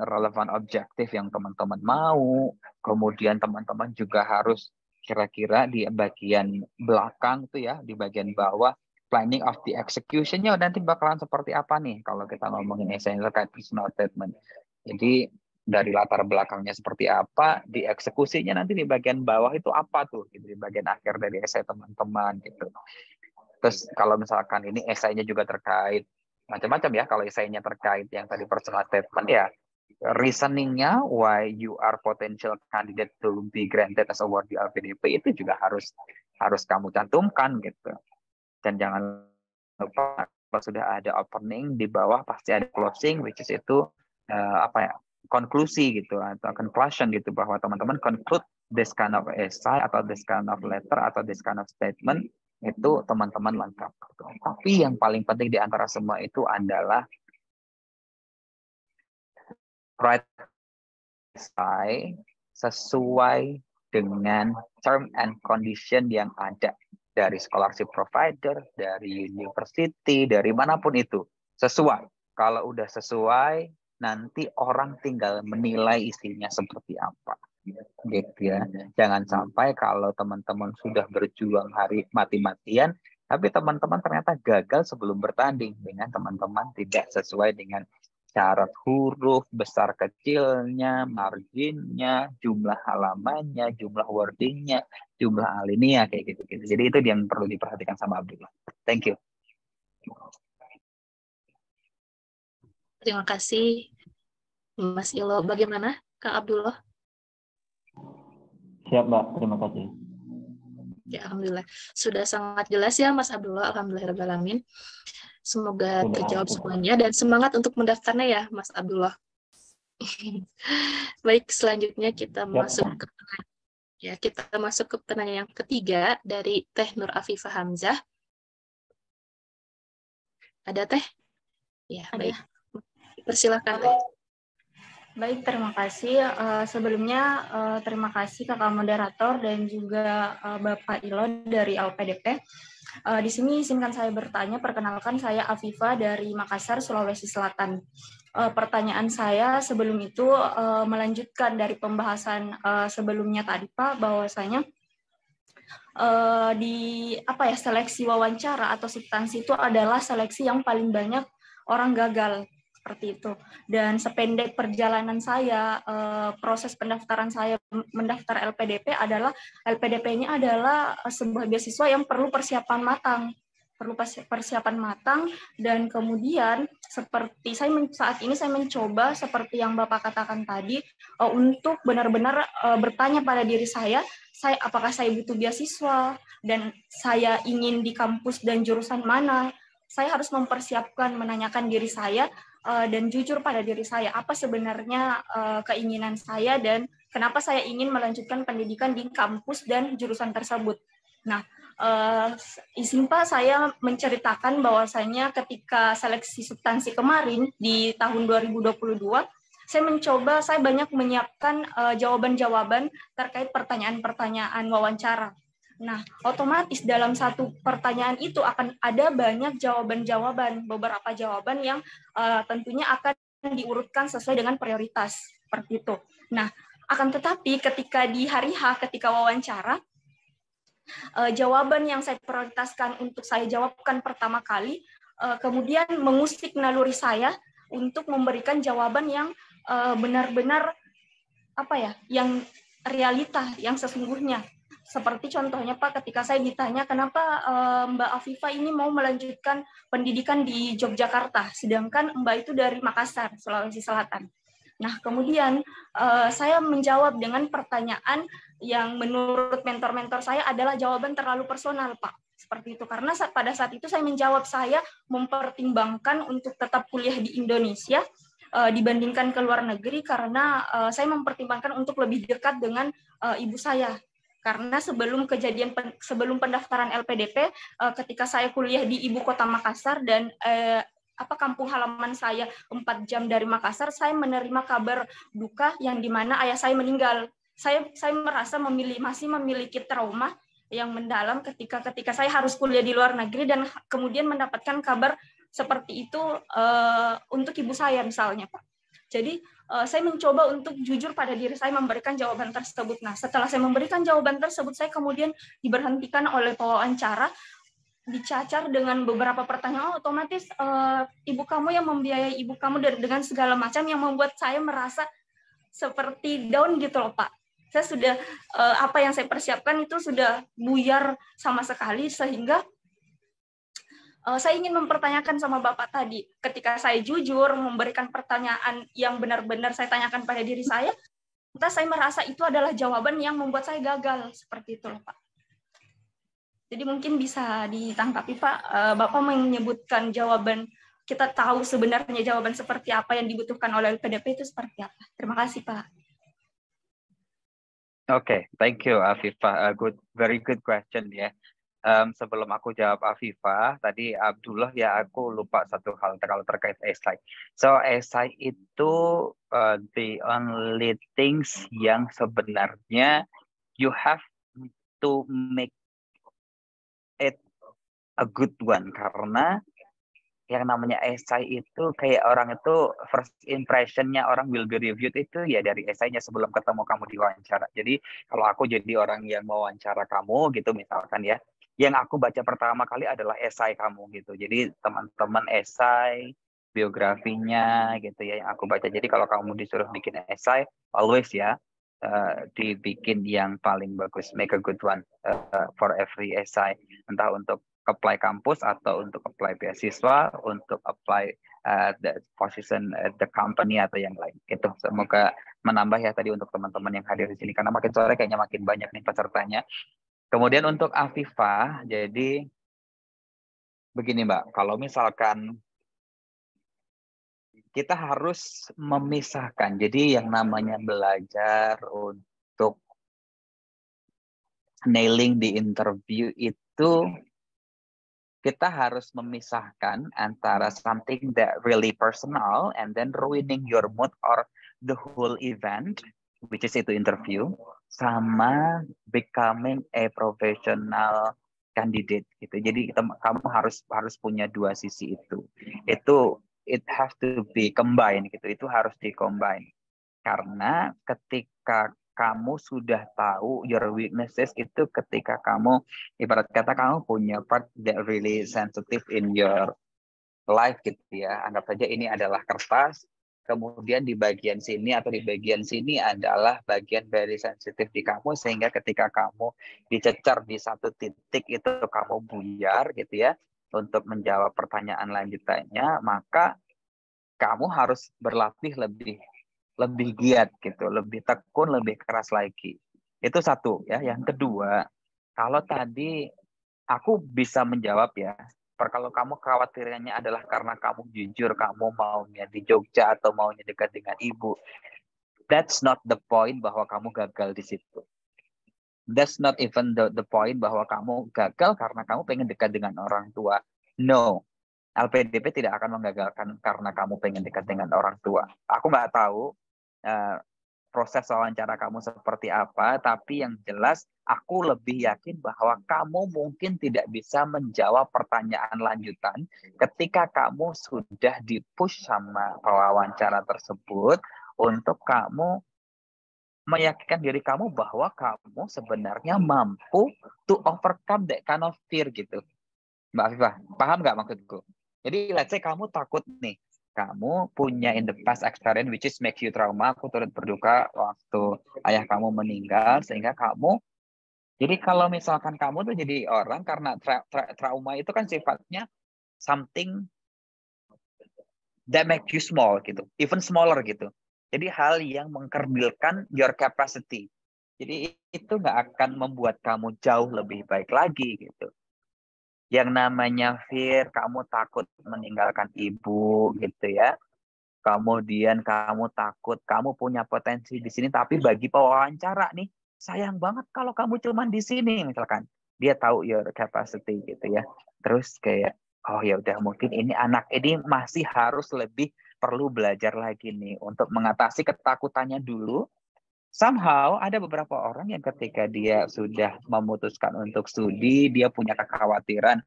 relevan objektif yang teman-teman mau. Kemudian teman-teman juga harus kira-kira di bagian belakang tuh ya, di bagian bawah planning of the execution-nya nanti bakalan seperti apa nih kalau kita ngomongin esai terkait personal statement. Jadi dari latar belakangnya seperti apa, di eksekusinya nanti di bagian bawah itu apa tuh, gitu, di bagian akhir dari esai teman-teman gitu. Terus kalau misalkan ini esainya juga terkait macam-macam ya, kalau esainya terkait yang tadi personal statement ya, reasoningnya why you are potential candidate to be granted as award di LPDP itu juga harus kamu cantumkan gitu. Dan jangan lupa kalau sudah ada opening di bawah pasti ada closing, which is itu konklusi gitu atau conclusion gitu, bahwa teman-teman conclude this kind of essay atau this kind of letter atau this kind of statement itu teman-teman lengkap. Tapi yang paling penting di antara semua itu adalah write essay sesuai dengan term and condition yang ada dari scholarship provider, dari university, dari manapun itu. Sesuai. Kalau udah sesuai, nanti orang tinggal menilai isinya seperti apa. Gitu ya. Jangan sampai kalau teman-teman sudah berjuang hari mati-matian, tapi teman-teman ternyata gagal sebelum bertanding dengan teman-teman tidak sesuai dengan syarat huruf, besar kecilnya, marginnya, jumlah halamannya, jumlah wordingnya, jumlah alinea, kayak gitu-gitu. Jadi itu yang perlu diperhatikan sama Abdullah. Thank you. Terima kasih, Mas Ilo. Bagaimana, Kak Abdullah? Siap, Mbak. Terima kasih. Ya, alhamdulillah. Sudah sangat jelas ya, Mas Abdullah. Alhamdulillahirrahmanirrahim. Semoga terjawab semuanya dan semangat untuk mendaftarnya ya, Mas Abdullah. Baik, selanjutnya kita masuk ke pertanyaan yang ketiga dari Teh Nur Afifah Hamzah. Ada Teh? Ya, baik. Persilakan Teh. Baik, terima kasih. Sebelumnya terima kasih Kakak Moderator dan juga Bapak Ilo dari LPDP. Di sini izinkan saya bertanya, perkenalkan saya Afifah dari Makassar, Sulawesi Selatan. Pertanyaan saya sebelum itu melanjutkan dari pembahasan sebelumnya tadi Pak, bahwasanya seleksi wawancara atau substansi itu adalah seleksi yang paling banyak orang gagal. Seperti itu. Dan sependek perjalanan saya, proses pendaftaran saya mendaftar LPDP adalah, LPDP-nya adalah sebuah beasiswa yang perlu persiapan matang, dan kemudian seperti saat ini saya mencoba seperti yang Bapak katakan tadi, untuk benar-benar bertanya pada diri saya apakah saya butuh beasiswa, dan saya ingin di kampus dan jurusan mana. Saya harus mempersiapkan, menanyakan diri saya, dan jujur pada diri saya, apa sebenarnya keinginan saya dan kenapa saya ingin melanjutkan pendidikan di kampus dan jurusan tersebut. Nah, izin Pak, saya menceritakan bahwasanya ketika seleksi substansi kemarin di tahun 2022, saya banyak menyiapkan jawaban-jawaban terkait pertanyaan-pertanyaan wawancara. Nah, otomatis dalam satu pertanyaan itu akan ada banyak jawaban-jawaban, beberapa jawaban yang tentunya akan diurutkan sesuai dengan prioritas, seperti itu. Nah, akan tetapi ketika di hari H, ketika wawancara, jawaban yang saya prioritaskan untuk saya jawabkan pertama kali, kemudian mengusik naluri saya untuk memberikan jawaban yang benar-benar yang realita, yang sesungguhnya. Seperti contohnya Pak, ketika saya ditanya kenapa Mbak Afifah ini mau melanjutkan pendidikan di Yogyakarta, sedangkan Mbak itu dari Makassar, Sulawesi Selatan. Nah, kemudian saya menjawab dengan pertanyaan yang menurut mentor-mentor saya adalah jawaban terlalu personal, Pak. Seperti itu, karena pada saat itu saya menjawab saya mempertimbangkan untuk tetap kuliah di Indonesia, dibandingkan ke luar negeri karena saya mempertimbangkan untuk lebih dekat dengan ibu saya. Karena sebelum pendaftaran LPDP, ketika saya kuliah di ibu kota Makassar dan kampung halaman saya 4 jam dari Makassar, saya menerima kabar duka yang dimana ayah saya meninggal. Saya merasa masih memiliki trauma yang mendalam ketika saya harus kuliah di luar negeri dan kemudian mendapatkan kabar seperti itu untuk ibu saya misalnya, Pak. Jadi saya mencoba untuk jujur pada diri saya memberikan jawaban tersebut. Nah, setelah saya memberikan jawaban tersebut, saya kemudian diberhentikan oleh pewawancara, dicacar dengan beberapa pertanyaan. Otomatis ibu kamu yang membiayai ibu kamu dengan segala macam yang membuat saya merasa seperti down gitu loh, Pak. Saya sudah apa yang saya persiapkan itu sudah buyar sama sekali, sehingga saya ingin mempertanyakan sama Bapak tadi, ketika saya jujur memberikan pertanyaan yang benar-benar saya tanyakan pada diri saya merasa itu adalah jawaban yang membuat saya gagal, seperti itu loh, Pak. Jadi mungkin bisa ditangkapi, Pak, Bapak menyebutkan jawaban, kita tahu sebenarnya jawaban seperti apa yang dibutuhkan oleh LPDP itu seperti apa. Terima kasih, Pak. Okay, thank you, Afifah. Very good question ya. Sebelum aku jawab Afifah, tadi Abdullah ya aku lupa satu hal kalau terkait esai. So esai itu the only things yang sebenarnya you have to make it a good one, karena yang namanya esai itu kayak orang itu first impressionnya orang will be reviewed itu ya dari esainya sebelum ketemu kamu di wawancara. Jadi kalau aku jadi orang yang mau wawancara kamu gitu misalkan ya, yang aku baca pertama kali adalah esai kamu gitu. Jadi teman-teman esai biografinya gitu ya yang aku baca. Jadi kalau kamu disuruh bikin esai, always ya dibikin yang paling bagus, make a good one for every essay, entah untuk apply kampus atau untuk apply beasiswa, untuk apply the position at the company atau yang lain. Itu semoga menambah ya tadi untuk teman-teman yang hadir di sini karena makin sore kayaknya makin banyak nih pesertanya. Kemudian untuk Afifah, jadi begini Mbak, kalau misalkan kita harus memisahkan. Jadi yang namanya belajar untuk nailing di interview itu kita harus memisahkan antara something that really personal and then ruining your mood or the whole event, which is itu interview, sama becoming a professional candidate gitu. Jadi kamu harus punya dua sisi itu. Itu it have to be combined gitu. Itu harus di-combine. Karena ketika kamu sudah tahu your weaknesses itu ketika kamu ibarat kata kamu punya part that really sensitive in your life gitu ya. Anggap saja ini adalah kertas, kemudian di bagian sini atau di bagian sini adalah bagian very sensitive di kamu sehingga ketika kamu dicecar di satu titik itu kamu buyar gitu ya untuk menjawab pertanyaan lanjutannya, maka kamu harus berlatih lebih giat gitu, lebih tekun, lebih keras lagi. Itu satu ya. Yang kedua, kalau tadi aku bisa menjawab ya, kalau kamu khawatirannya adalah karena kamu jujur, kamu maunya di Jogja atau maunya dekat dengan ibu, that's not the point bahwa kamu gagal di situ. That's not even the point bahwa kamu gagal karena kamu pengen dekat dengan orang tua. No. LPDP tidak akan menggagalkan karena kamu pengen dekat dengan orang tua. Aku nggak tahu proses wawancara kamu seperti apa, tapi yang jelas aku lebih yakin bahwa kamu mungkin tidak bisa menjawab pertanyaan lanjutan ketika kamu sudah di-push sama pewawancara tersebut untuk kamu meyakinkan diri kamu bahwa kamu sebenarnya mampu to overcome that kind of fear gitu. Mbak Afifah, paham nggak maksudku? Jadi let's say kamu takut nih, kamu punya in the past experience which is make you trauma, aku turut berduka waktu ayah kamu meninggal, sehingga kamu, jadi kalau misalkan kamu tuh jadi orang karena trauma itu kan sifatnya something that make you small gitu, even smaller gitu. Jadi hal yang mengkerdilkan your capacity. Jadi itu nggak akan membuat kamu jauh lebih baik lagi gitu. Yang namanya fear, kamu takut meninggalkan ibu gitu ya. kemudian kamu takut, kamu punya potensi di sini, tapi bagi pewawancara nih, sayang banget kalau kamu cuman di sini, misalkan. Dia tahu your capacity gitu ya. Terus kayak, oh ya udah mungkin ini anak ini masih harus lebih perlu belajar lagi nih untuk mengatasi ketakutannya dulu. Somehow ada beberapa orang yang ketika dia sudah memutuskan untuk studi, dia punya kekhawatiran,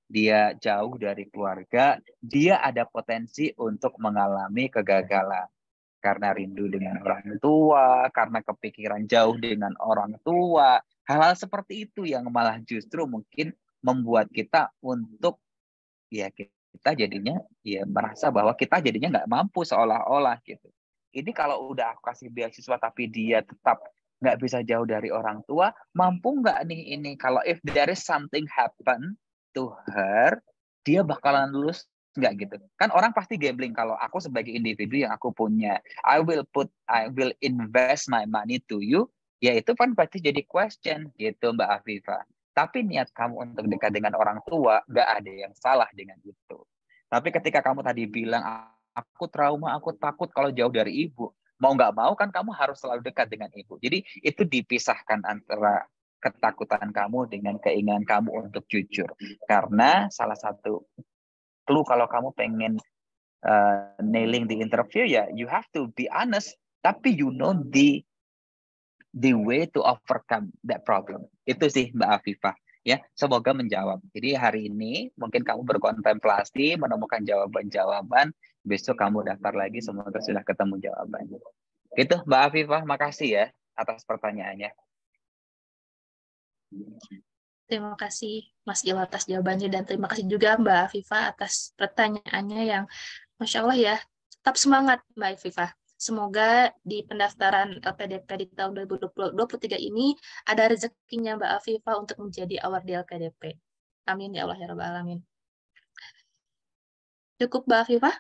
dia jauh dari keluarga, dia ada potensi untuk mengalami kegagalan. Karena rindu dengan orang tua, karena kepikiran jauh dengan orang tua. Hal-hal seperti itu yang malah justru mungkin membuat kita untuk, ya kita jadinya ya merasa bahwa kita jadinya nggak mampu seolah-olah gitu. Ini kalau udah aku kasih beasiswa tapi dia tetap nggak bisa jauh dari orang tua, mampu nggak nih ini? Kalau if there is something happen to her, dia bakalan lulus nggak gitu? Kan orang pasti gambling. Kalau aku sebagai individu yang aku punya, I will invest my money to you, ya itu kan pasti jadi question gitu Mbak Afifah. Tapi niat kamu untuk dekat dengan orang tua, nggak ada yang salah dengan itu. Tapi ketika kamu tadi bilang, aku trauma, aku takut kalau jauh dari ibu. Mau nggak mau kan kamu harus selalu dekat dengan ibu. Jadi itu dipisahkan antara ketakutan kamu dengan keinginan kamu untuk jujur. Karena salah satu clue kalau kamu pengen nailing the interview, ya you have to be honest. Tapi you know the way to overcome that problem. Itu sih Mbak Afifah. Ya, semoga menjawab. Jadi hari ini mungkin kamu berkontemplasi, menemukan jawaban-jawaban. Besok kamu daftar lagi, semoga sudah ketemu jawabannya. Gitu, Mbak Afifah. Makasih ya atas pertanyaannya. Terima kasih Mas Il atas jawabannya, dan terima kasih juga Mbak Afifah atas pertanyaannya yang Masya Allah ya. Tetap semangat Mbak Afifah. Semoga di pendaftaran LPDP di tahun 2023 ini ada rezekinya Mbak Afifah untuk menjadi award di LPDP. Amin ya Allah ya Rabbal Alamin. Cukup Mbak Afifah?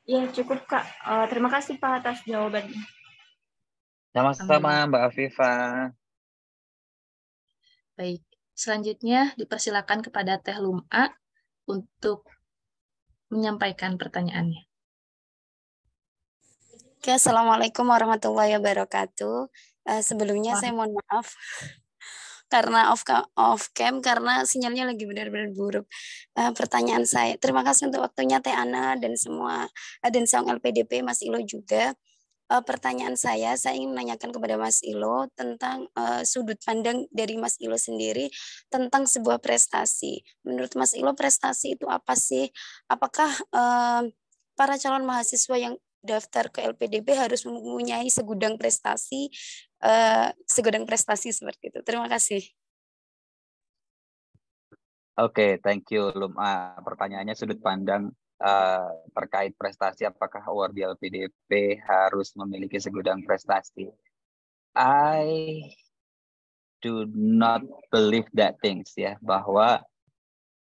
Ya, cukup Kak. Terima kasih Pak atas jawabannya. Sama-sama Mbak Afifah. Baik, selanjutnya dipersilakan kepada Teh Lum'a untuk menyampaikan pertanyaannya. Oke, Assalamualaikum warahmatullahi wabarakatuh. Sebelumnya saya mohon maaf karena off cam karena sinyalnya lagi benar-benar buruk. Pertanyaan saya, terima kasih untuk waktunya Teh Ana dan semua dan sang LPDP Mas Ilo juga. Pertanyaan saya ingin menanyakan kepada Mas Ilo tentang sudut pandang dari Mas Ilo sendiri tentang sebuah prestasi. Menurut Mas Ilo prestasi itu apa sih? Apakah para calon mahasiswa yang daftar ke LPDP harus mempunyai segudang prestasi seperti itu? Terima kasih. Oke, thank you Lum'a. Pertanyaannya sudut pandang terkait prestasi, apakah award di LPDP harus memiliki segudang prestasi? I do not believe that things ya, bahwa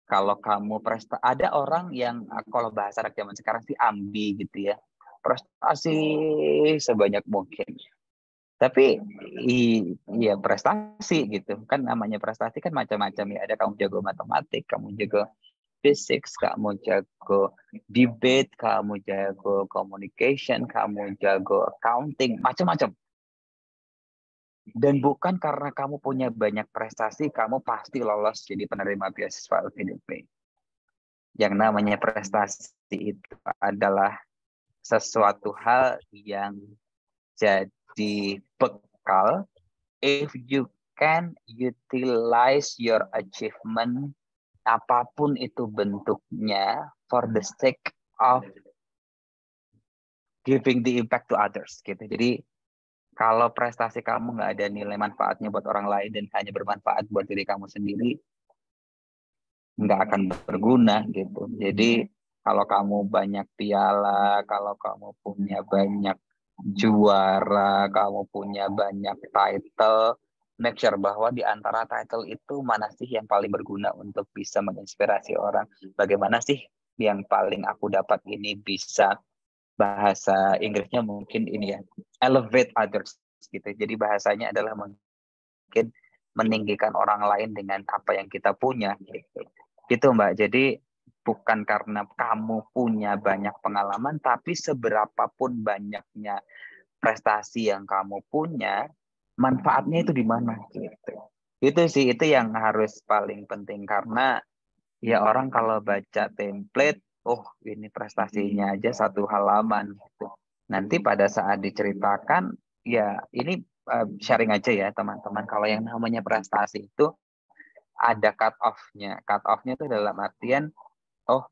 kalau kamu ada orang yang kalau bahasa anak zaman sekarang sih ambi gitu ya, prestasi sebanyak mungkin. Tapi iya prestasi gitu kan, namanya prestasi kan macam-macam ya. Ada kamu jago matematik, kamu jago fisik, kamu jago debate, kamu jago communication, kamu jago accounting, macam-macam. Dan bukan karena kamu punya banyak prestasi kamu pasti lolos jadi penerima beasiswa LPDP. Yang namanya prestasi itu adalah sesuatu hal yang jadi bekal if you can utilize your achievement apapun itu bentuknya for the sake of giving the impact to others gitu. Jadi kalau prestasi kamu nggak ada nilai manfaatnya buat orang lain dan hanya bermanfaat buat diri kamu sendiri, nggak akan berguna gitu. Jadi kalau kamu banyak piala, kalau kamu punya banyak juara, kamu punya banyak title, make sure bahwa di antara title itu mana sih yang paling berguna untuk bisa menginspirasi orang. Bagaimana sih yang paling aku dapat ini bisa, bahasa Inggrisnya mungkin ini ya, elevate others gitu. Jadi bahasanya adalah mungkin meninggikan orang lain dengan apa yang kita punya gitu. Gitu Mbak. Jadi bukan karena kamu punya banyak pengalaman, tapi seberapapun banyaknya prestasi yang kamu punya, manfaatnya itu di mana gitu. Itu sih, itu yang harus paling penting, karena ya orang kalau baca template, oh ini prestasinya aja 1 halaman gitu. Nanti pada saat diceritakan, ya ini sharing aja ya teman-teman, kalau yang namanya prestasi itu ada cut off-nya. Cut off-nya itu dalam artian, oh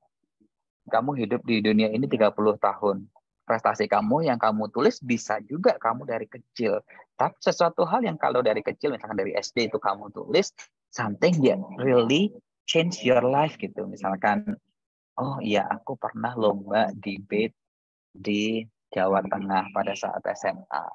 kamu hidup di dunia ini 30 tahun. Prestasi kamu yang kamu tulis bisa juga kamu dari kecil. Tapi sesuatu hal yang kalau dari kecil, misalkan dari SD itu kamu tulis, something that really change your life gitu. Misalkan, oh iya aku pernah lomba debate di Jawa Tengah pada saat SMA.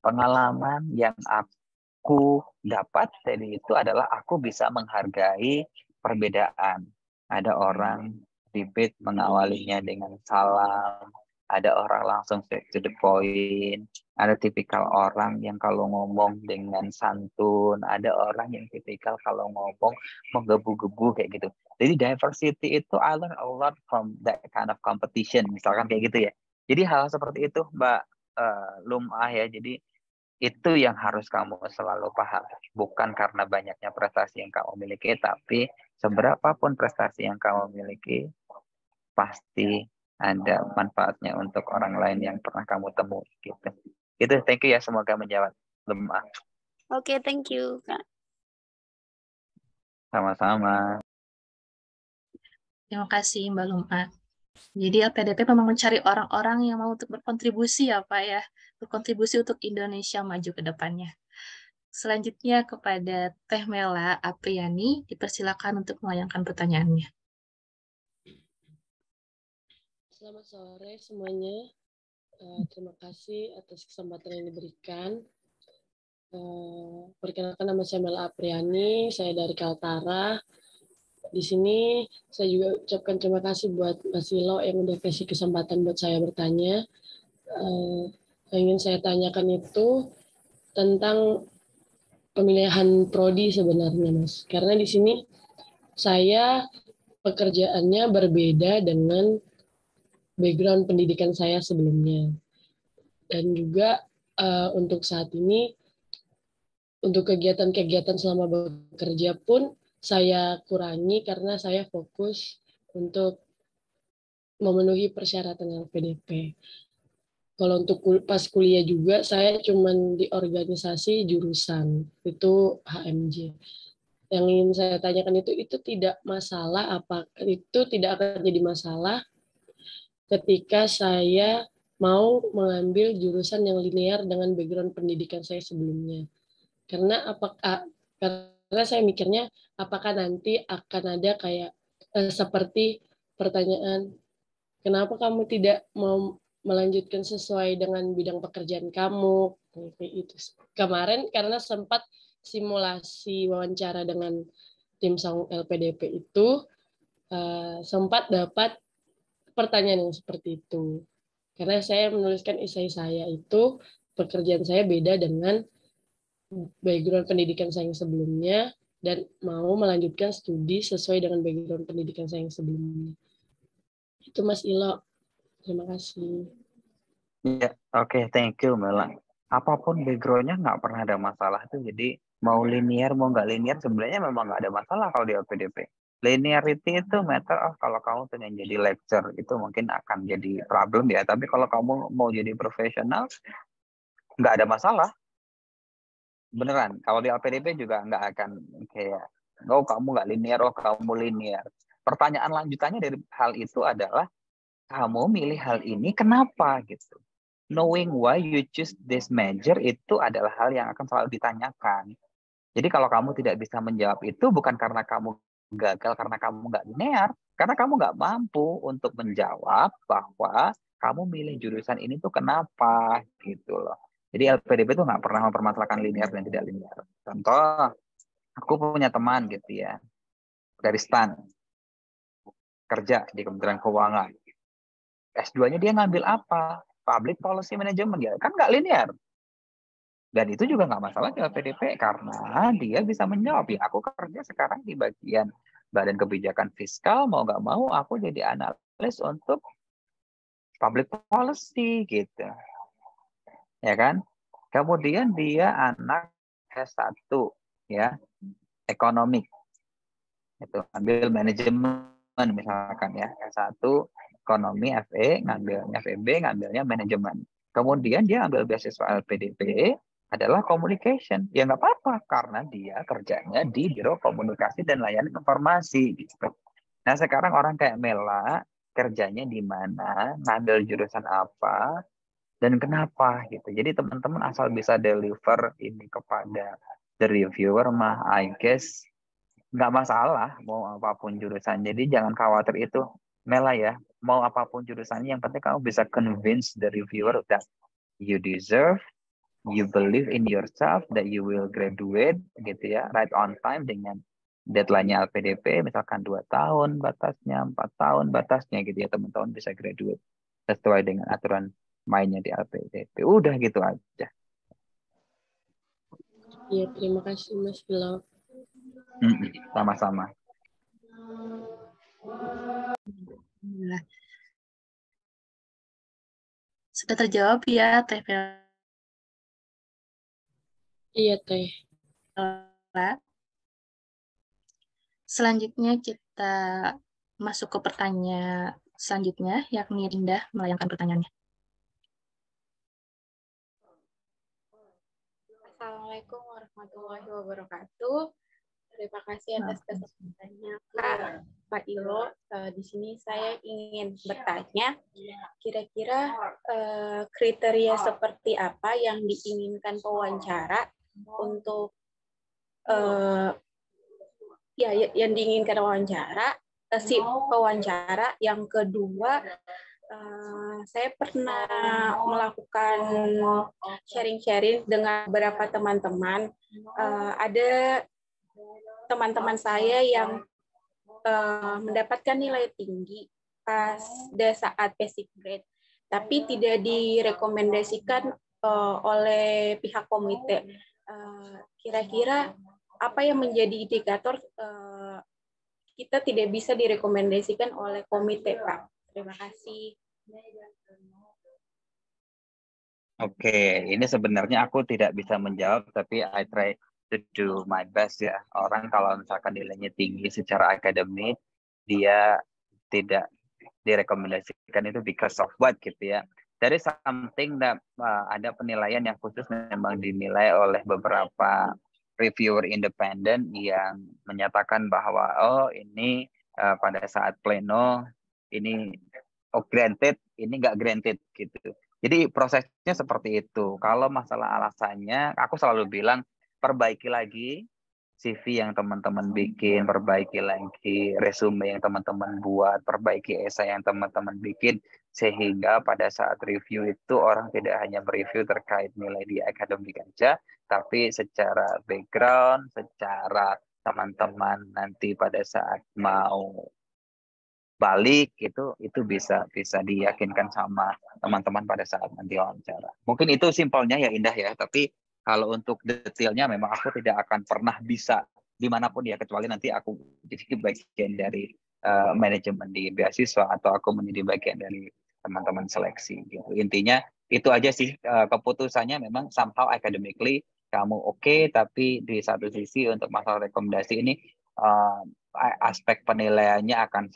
Pengalaman yang aku dapat dari itu adalah aku bisa menghargai perbedaan. Ada orang debate mengawalinya dengan salam, ada orang langsung straight to the point, ada tipikal orang yang kalau ngomong dengan santun, ada orang yang tipikal kalau ngomong menggebu-gebu kayak gitu. Jadi diversity itu I learn a lot from that kind of competition, misalkan kayak gitu ya. Jadi hal seperti itu Mbak Lumah ya, jadi itu yang harus kamu selalu paham. Bukan karena banyaknya prestasi yang kamu miliki, tapi seberapapun prestasi yang kamu miliki, pasti ada manfaatnya untuk orang lain yang pernah kamu temui. Gitu. Itu, thank you ya, semoga menjawab. Lemah. Oke, thank you, Kak. Sama-sama. Terima kasih Mbak Lumah. Jadi LPDP memang mencari orang-orang yang mau untuk berkontribusi ya Pak ya, berkontribusi untuk Indonesia maju ke depannya. Selanjutnya kepada Teh Mela Apriani, dipersilakan untuk melayangkan pertanyaannya. Selamat sore semuanya. Terima kasih atas kesempatan yang diberikan. Perkenalkan, nama saya Mela Apriani, saya dari Kaltara. Di sini saya juga ucapkan terima kasih buat Mas Ilo yang udah kasih kesempatan buat saya bertanya. Yang ingin saya tanyakan itu tentang pemilihan prodi sebenarnya, Mas. Karena di sini saya pekerjaannya berbeda dengan background pendidikan saya sebelumnya. Dan juga untuk saat ini, untuk kegiatan-kegiatan selama bekerja pun saya kurangi karena saya fokus untuk memenuhi persyaratan LPDP. Kalau untuk pas kuliah juga, saya cuman di organisasi jurusan, itu HMJ. Yang ingin saya tanyakan itu tidak masalah, itu tidak akan jadi masalah ketika saya mau mengambil jurusan yang linear dengan background pendidikan saya sebelumnya. Karena saya mikirnya apakah nanti akan ada kayak seperti pertanyaan, kenapa kamu tidak mau melanjutkan sesuai dengan bidang pekerjaan kamu? Kayak itu. Kemarin karena sempat simulasi wawancara dengan tim Saung LPDP itu, sempat dapat pertanyaan yang seperti itu. Karena saya menuliskan esai saya itu, pekerjaan saya beda dengan background pendidikan saya yang sebelumnya, dan mau melanjutkan studi sesuai dengan background pendidikan saya yang sebelumnya. Itu Mas Ilo. Terima kasih. Ya, oke, thank you Mela. Apapun background-nya nggak pernah ada masalah tuh. Jadi mau linear mau nggak linear sebenarnya memang nggak ada masalah kalau di LPDP. Linearity itu matter of kalau kamu pengen jadi lecturer itu mungkin akan jadi problem ya. Tapi kalau kamu mau jadi profesional nggak ada masalah. Beneran. Kalau di LPDP juga nggak akan kayak oh kamu nggak linear, oh kamu linear. Pertanyaan lanjutannya dari hal itu adalah kamu milih hal ini kenapa gitu. Knowing why you choose this major itu adalah hal yang akan selalu ditanyakan. Jadi kalau kamu tidak bisa menjawab itu bukan karena kamu gagal, karena kamu nggak linear, karena kamu nggak mampu untuk menjawab bahwa kamu milih jurusan ini tuh kenapa gitu loh. Jadi LPDP itu nggak pernah mempermasalahkan linear dan tidak linear. Contoh, aku punya teman gitu ya, dari STAN, kerja di Kementerian Keuangan. S2-nya dia ngambil apa? Public Policy Management, ya kan nggak linear. Dan itu juga nggak masalah di LPDP karena dia bisa menjawab. Ya, aku kerja sekarang di bagian Badan Kebijakan Fiskal, mau nggak mau aku jadi analis untuk public policy gitu. Ya kan? Kemudian dia anak S1 ya, ekonomi. Itu ambil manajemen misalkan ya, S1 ekonomi FE, ngambilnya FEB, ngambilnya manajemen. Kemudian dia ambil beasiswa LPDP adalah communication. Ya nggak apa-apa karena dia kerjanya di Biro Komunikasi dan Layanan Informasi gitu. Nah, sekarang orang kayak Mela kerjanya di mana, ngambil jurusan apa, dan kenapa gitu. Jadi teman-teman asal bisa deliver ini kepada the reviewer mah I guess nggak masalah mau apapun jurusan. Jadi jangan khawatir itu Mela ya. Mau apapun jurusannya yang penting kamu bisa convince the reviewer that you deserve, you believe in yourself, that you will graduate gitu ya, right on time dengan deadline-nya LPDP misalkan 2 tahun batasnya, 4 tahun batasnya gitu ya, teman-teman bisa graduate sesuai dengan aturan mainnya di LPDP. Udah gitu aja. Iya, terima kasih Mas Ilo. Sama-sama. Sudah terjawab ya, Teh Iya, Teh. Selanjutnya kita masuk ke pertanyaan selanjutnya, yakni Linda melayangkan pertanyaannya. Assalamualaikum warahmatullahi wabarakatuh. Terima kasih atas kesempatannya Pak Ilo. Di sini saya ingin bertanya, kira-kira kriteria seperti apa yang diinginkan pewawancara untuk yang diinginkan si pewawancara. Yang kedua, saya pernah melakukan sharing-sharing dengan beberapa teman-teman. Ada teman-teman saya yang mendapatkan nilai tinggi pada saat basic grade, tapi tidak direkomendasikan oleh pihak komite. Kira-kira apa yang menjadi indikator kita tidak bisa direkomendasikan oleh komite, Pak? Terima kasih. Oke, ini sebenarnya aku tidak bisa menjawab, tapi I try to do my best ya. Orang kalau misalkan nilainya tinggi secara akademik, dia tidak direkomendasikan itu because of what gitu ya. Dari something that ada penilaian yang khusus memang dinilai oleh beberapa reviewer independen yang menyatakan bahwa ini pada saat pleno ini granted, ini nggak granted gitu. Jadi prosesnya seperti itu. Kalau masalah alasannya, aku selalu bilang perbaiki lagi CV yang teman-teman bikin, perbaiki lagi resume yang teman-teman buat, perbaiki esai yang teman-teman bikin, sehingga pada saat review itu orang tidak hanya mereview terkait nilai di akademik aja, tapi secara background, secara teman-teman nanti pada saat mau balik itu bisa diyakinkan sama teman-teman pada saat nanti wawancara. Mungkin itu simpelnya ya Indah ya, tapi kalau untuk detailnya memang aku tidak akan pernah bisa dimanapun ya, kecuali nanti aku jadi bagian dari manajemen di beasiswa atau aku menjadi bagian dari teman-teman seleksi gitu. Intinya itu aja sih, keputusannya memang somehow academically kamu oke, tapi di satu sisi untuk masalah rekomendasi ini aspek penilaiannya akan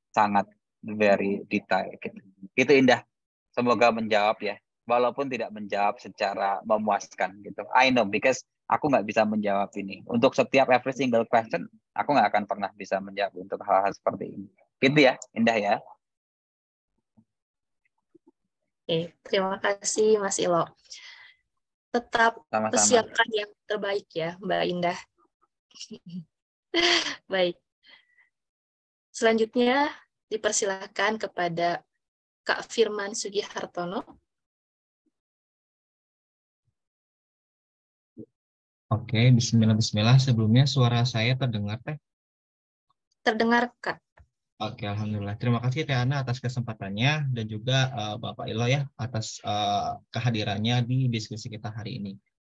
sangat very detail gitu. Itu Indah. Semoga menjawab ya. Walaupun tidak menjawab secara memuaskan gitu. I know because aku nggak bisa menjawab ini. Untuk setiap every single question, aku nggak akan pernah bisa menjawab untuk hal-hal seperti ini. Gitu ya, Indah ya. Oke, terima kasih Mas Ilo. Tetap Sama-sama. persiapkan yang terbaik ya, Mbak Indah. Baik. Selanjutnya dipersilakan kepada Kak Firman Sugihartono. Oke, bismillah. Sebelumnya suara saya terdengar, Teh? Terdengar, Kak. Oke, alhamdulillah. Terima kasih Teh Ana atas kesempatannya dan juga Bapak Ilo ya atas kehadirannya di diskusi kita hari ini.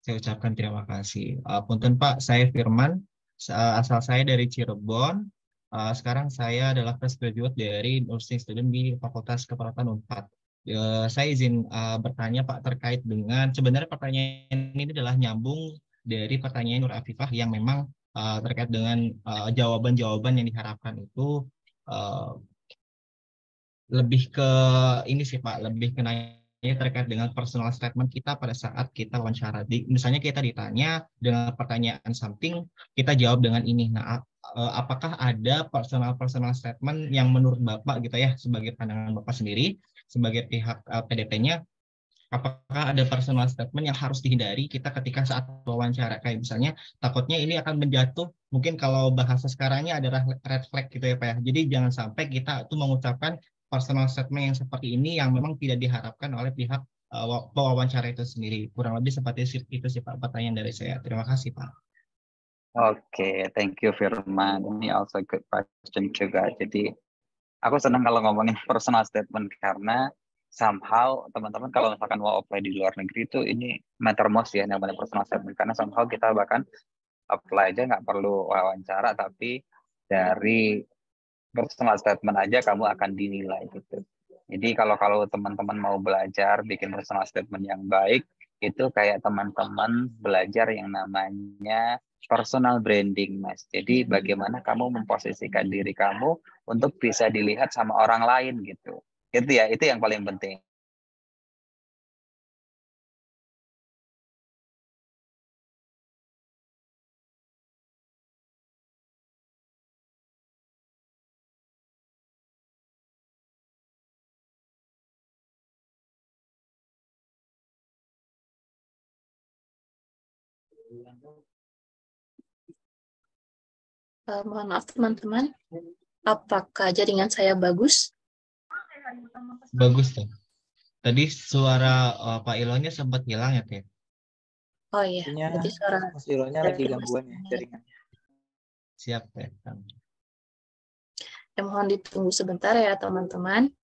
Saya ucapkan terima kasih. Punten Pak, saya Firman, asal saya dari Cirebon. Sekarang saya adalah fresh graduate dari nursing student di Fakultas Keperawatan Unpad. Saya izin bertanya Pak terkait dengan sebenarnya pertanyaan ini adalah nyambung dari pertanyaan Nur Afifah yang memang terkait dengan jawaban-jawaban yang diharapkan itu lebih ke ini sih Pak, lebih ke nanya terkait dengan personal statement kita pada saat kita wawancara. Misalnya kita ditanya dengan pertanyaan something, kita jawab dengan ini. Nah, apakah ada personal statement yang menurut Bapak gitu ya, sebagai pandangan Bapak sendiri, sebagai pihak PDP-nya, apakah ada personal statement yang harus dihindari kita ketika saat wawancara? Kayak misalnya, takutnya ini akan menjatuh, mungkin kalau bahasa sekarangnya adalah red flag gitu ya Pak ya. Jadi jangan sampai kita tuh mengucapkan personal statement yang seperti ini yang memang tidak diharapkan oleh pihak pewawancara itu sendiri. Kurang lebih seperti itu sih Pak pertanyaan dari saya. Terima kasih Pak. Oke, thank you Firman. Ini also good question juga. Jadi aku senang kalau ngomongin personal statement karena somehow teman-teman kalau misalkan mau apply di luar negeri itu ini matter most ya namanya personal statement karena somehow kita bahkan apply aja nggak perlu wawancara tapi dari personal statement aja kamu akan dinilai gitu. Jadi kalau teman-teman mau belajar bikin personal statement yang baik, itu kayak teman-teman belajar yang namanya personal branding, Mas. Jadi bagaimana kamu memposisikan diri kamu untuk bisa dilihat sama orang lain gitu. Itu ya, itu yang paling penting. Mohon maaf teman-teman, apakah jaringan saya bagus? Bagus tuh. Tadi suara Pak Ilonya sempat hilang ya Teh? Oh iya, berarti suara Mas Ilonya lagi gangguan ya jaringannya. Siap Teh. Ya, mohon ditunggu sebentar ya teman-teman.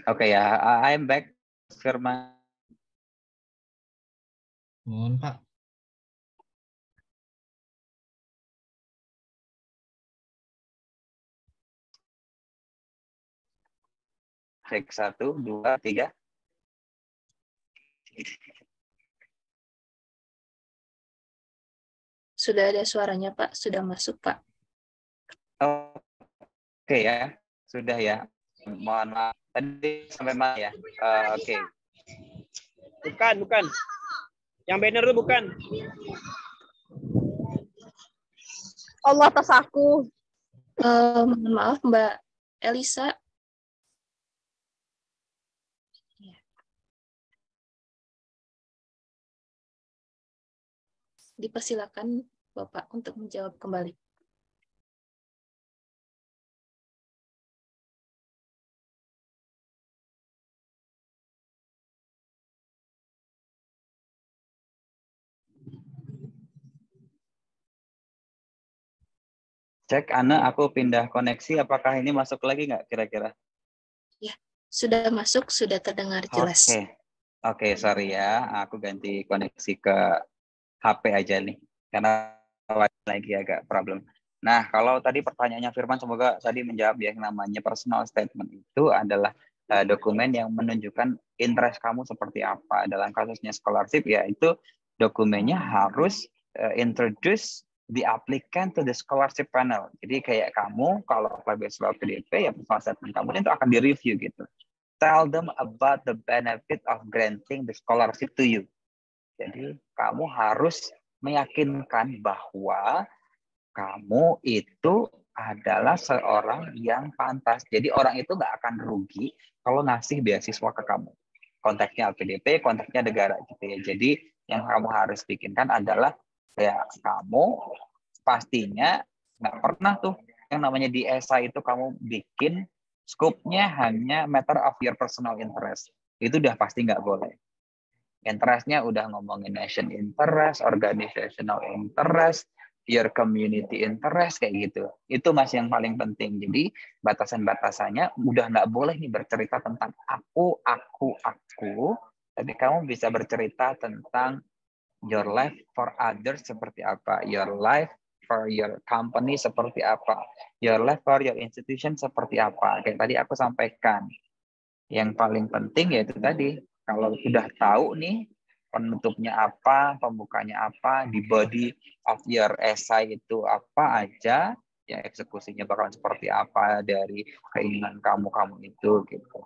Oke ya, I'm back, Firman. Mohon Pak. Cek 1, 2, 3. Sudah ada suaranya Pak, sudah masuk Pak. Oke ya, sudah ya. Mohon maaf. Tadi sampai mana ya? Oke. Bukan. Yang banner itu bukan. Allah atas aku. Mohon maaf Mbak Elisa. Dipersilakan Bapak untuk menjawab kembali. Cek, Ana, aku pindah koneksi. Apakah ini masuk lagi nggak kira-kira? Ya, sudah masuk, sudah terdengar jelas. Oke, sorry ya. Aku ganti koneksi ke HP aja nih. Karena lagi agak problem. Nah, kalau tadi pertanyaannya Firman, semoga tadi menjawab ya, yang namanya personal statement itu adalah dokumen yang menunjukkan interest kamu seperti apa. Dalam kasusnya scholarship, ya itu dokumennya harus introduce the applicant to the scholarship panel. Jadi kayak kamu kalau apply beasiswa PDP, ya personal statement kamu itu akan direview gitu. Tell them about the benefit of granting the scholarship to you. Jadi kamu harus meyakinkan bahwa kamu itu adalah seorang yang pantas. Jadi orang itu nggak akan rugi kalau ngasih beasiswa ke kamu. Konteksnya LPDP, konteksnya negara gitu ya. Jadi yang kamu harus bikinkan adalah ya kamu pastinya nggak pernah tuh yang namanya di esai itu kamu bikin scope-nya hanya matter of your personal interest. Itu udah pasti nggak boleh. Interest-nya udah ngomongin nation interest, organizational interest, your community interest, kayak gitu. Itu Mas yang paling penting. Jadi batasan-batasannya udah nggak boleh nih bercerita tentang aku, tapi kamu bisa bercerita tentang your life for others seperti apa, your life for your company seperti apa, your life for your institution seperti apa. Kayak tadi aku sampaikan, yang paling penting yaitu tadi, kalau sudah tahu nih penutupnya apa, pembukanya apa, di body of your essay itu apa aja, ya eksekusinya bakalan seperti apa dari keinginan kamu itu gitu.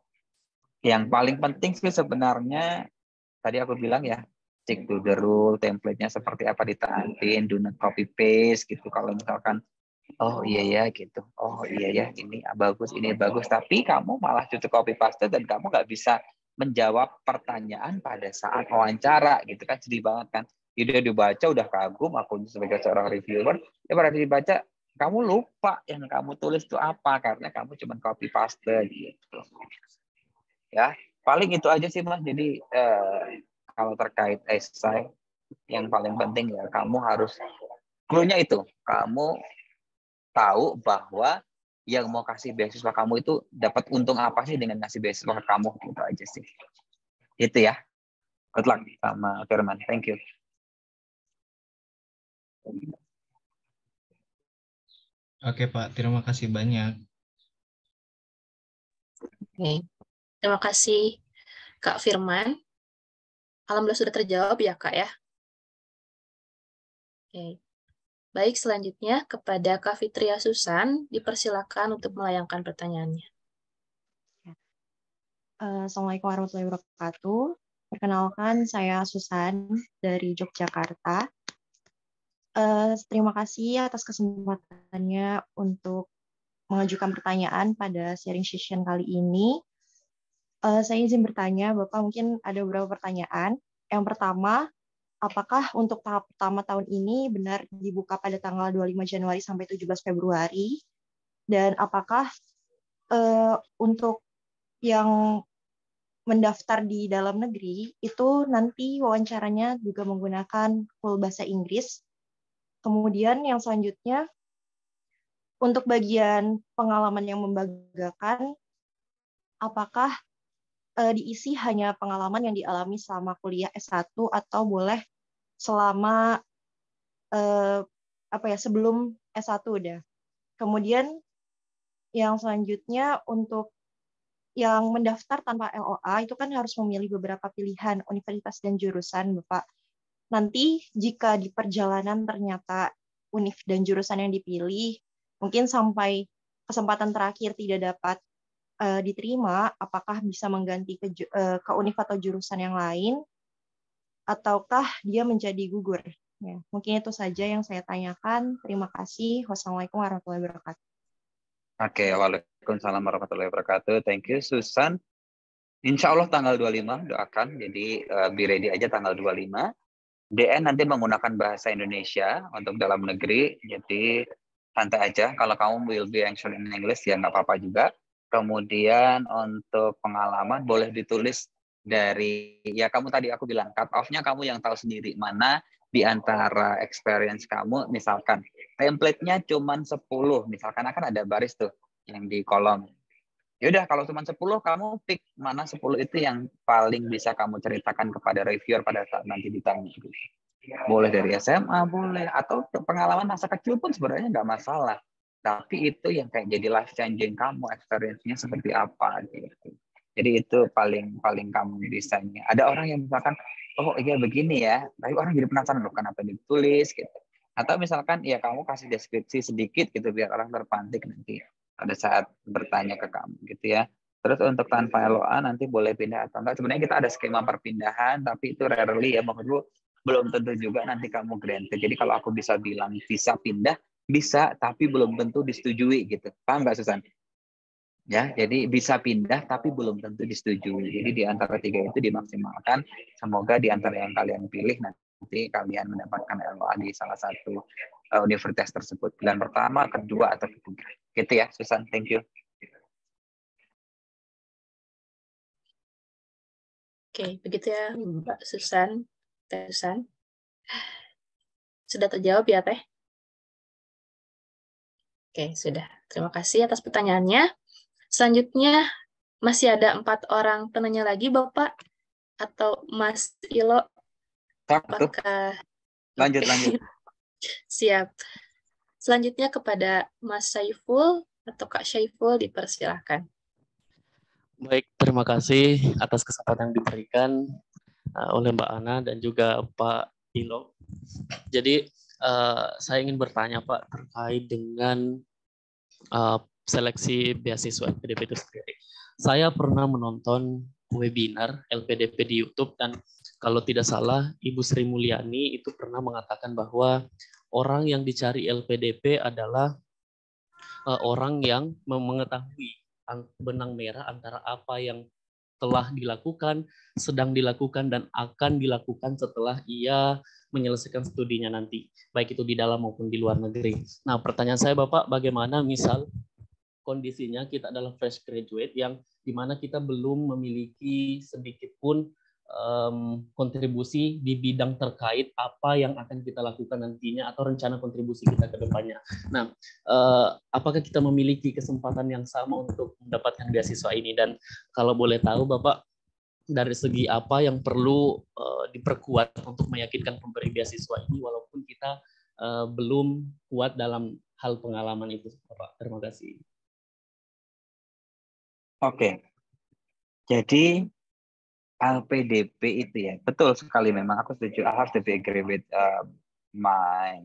Yang paling penting sih sebenarnya tadi aku bilang ya, stick to the rule, template-nya seperti apa ditaati, do not copy paste gitu. Kalau misalkan oh iya ya gitu, oh iya ya ini bagus, tapi kamu malah cuci copy paste dan kamu nggak bisa menjawab pertanyaan pada saat wawancara gitu kan, sedih banget kan. Udah dibaca udah kagum aku sebagai seorang reviewer, ya pada dibaca kamu lupa yang kamu tulis itu apa karena kamu cuma copy paste gitu. Ya paling itu aja sih Mas. Jadi kalau terkait essay yang paling penting ya kamu harus clue-nya itu kamu tahu bahwa yang mau kasih beasiswa kamu itu dapat untung apa sih dengan ngasih beasiswa ke kamu, gitu aja sih. Itu ya. Good luck sama Firman. Thank you. Oke Pak, terima kasih banyak. Oke. Terima kasih Kak Firman. Alhamdulillah sudah terjawab ya Kak ya. Oke. Baik, selanjutnya kepada Kak Fitria Susan, dipersilakan untuk melayangkan pertanyaannya. Assalamualaikum warahmatullahi wabarakatuh. Perkenalkan, saya Susan dari Yogyakarta. Terima kasih atas kesempatannya untuk mengajukan pertanyaan pada sharing session kali ini. Saya izin bertanya, Bapak, mungkin ada beberapa pertanyaan. Yang pertama, apakah untuk tahap pertama tahun ini benar dibuka pada tanggal 25 Januari sampai 17 Februari? Dan apakah untuk yang mendaftar di dalam negeri itu nanti wawancaranya juga menggunakan full bahasa Inggris? Kemudian yang selanjutnya, untuk bagian pengalaman yang membanggakan, apakah diisi hanya pengalaman yang dialami selama kuliah S1 atau boleh selama sebelum S1 udah. Kemudian yang selanjutnya untuk yang mendaftar tanpa LOA itu kan harus memilih beberapa pilihan universitas dan jurusan, Bapak. Nanti jika di perjalanan ternyata univ dan jurusan yang dipilih mungkin sampai kesempatan terakhir tidak dapat diterima, apakah bisa mengganti ke univ atau jurusan yang lain, ataukah dia menjadi gugur? Ya, mungkin itu saja yang saya tanyakan. Terima kasih. Wassalamualaikum warahmatullahi wabarakatuh. Oke, waalaikumsalam warahmatullahi wabarakatuh. Thank you, Susan. Insya Allah tanggal 25 doakan. Jadi be ready aja tanggal 25. DN nanti menggunakan bahasa Indonesia untuk dalam negeri. Jadi santai aja. Kalau kamu will be actually in English ya nggak apa-apa juga. Kemudian untuk pengalaman boleh ditulis dari, ya kamu tadi aku bilang, cut off-nya kamu yang tahu sendiri mana di antara experience kamu, misalkan template-nya cuma 10, misalkan akan ada baris tuh yang di kolom. Yaudah kalau cuma 10, kamu pick mana 10 itu yang paling bisa kamu ceritakan kepada reviewer pada saat nanti ditanya. Boleh dari SMA, boleh, atau pengalaman masa kecil pun sebenarnya nggak masalah. Tapi itu yang kayak jadi life changing kamu, experience-nya seperti apa gitu. Jadi itu paling kamu bisanya. Ada orang yang misalkan, oh iya begini ya, tapi orang jadi penasaran loh kenapa ditulis gitu. Atau misalkan ya kamu kasih deskripsi sedikit gitu biar orang terpantik nanti pada saat bertanya ke kamu gitu ya. Terus untuk tanpa LOA nanti boleh pindah atau enggak. Sebenarnya kita ada skema perpindahan, tapi itu rarely ya, menurut belum tentu juga nanti kamu granted. Jadi kalau aku bisa bilang bisa pindah, bisa, tapi belum tentu disetujui gitu. Paham nggak Susan? Ya, jadi bisa pindah tapi belum tentu disetujui. Jadi di antara 3 itu dimaksimalkan. Semoga di antara yang kalian pilih nanti kalian mendapatkan LOA di salah satu universitas tersebut. Pilihan pertama, kedua, atau ketiga. Gitu ya, Susan. Thank you. Oke, begitu ya Mbak Susan. Teh Susan. Sudah terjawab ya Teh? Oke, sudah. Terima kasih atas pertanyaannya. Selanjutnya, masih ada 4 orang penanya lagi, Bapak? Atau Mas Ilo? Apakah... Lanjut. Siap. Selanjutnya kepada Mas Saiful atau Kak Saiful, dipersilahkan. Baik, terima kasih atas kesempatan yang diberikan oleh Mbak Ana dan juga Pak Ilo. Jadi saya ingin bertanya Pak terkait dengan seleksi beasiswa LPDP itu sendiri. Saya pernah menonton webinar LPDP di YouTube dan kalau tidak salah Ibu Sri Mulyani itu pernah mengatakan bahwa orang yang dicari LPDP adalah orang yang mengetahui benang merah antara apa yang telah dilakukan, sedang dilakukan, dan akan dilakukan setelah ia menyelesaikan studinya nanti, baik itu di dalam maupun di luar negeri. Nah, pertanyaan saya Bapak, bagaimana misal kondisinya kita adalah fresh graduate yang dimana kita belum memiliki sedikit pun kontribusi di bidang terkait apa yang akan kita lakukan nantinya atau rencana kontribusi kita ke depannya. Nah, apakah kita memiliki kesempatan yang sama untuk mendapatkan beasiswa ini? Dan kalau boleh tahu Bapak, dari segi apa yang perlu diperkuat untuk meyakinkan pemberi beasiswa ini walaupun kita belum kuat dalam hal pengalaman itu, Bapak? Terima kasih. Oke. Jadi LPDP itu ya, betul sekali memang aku setuju. I have to be agree with my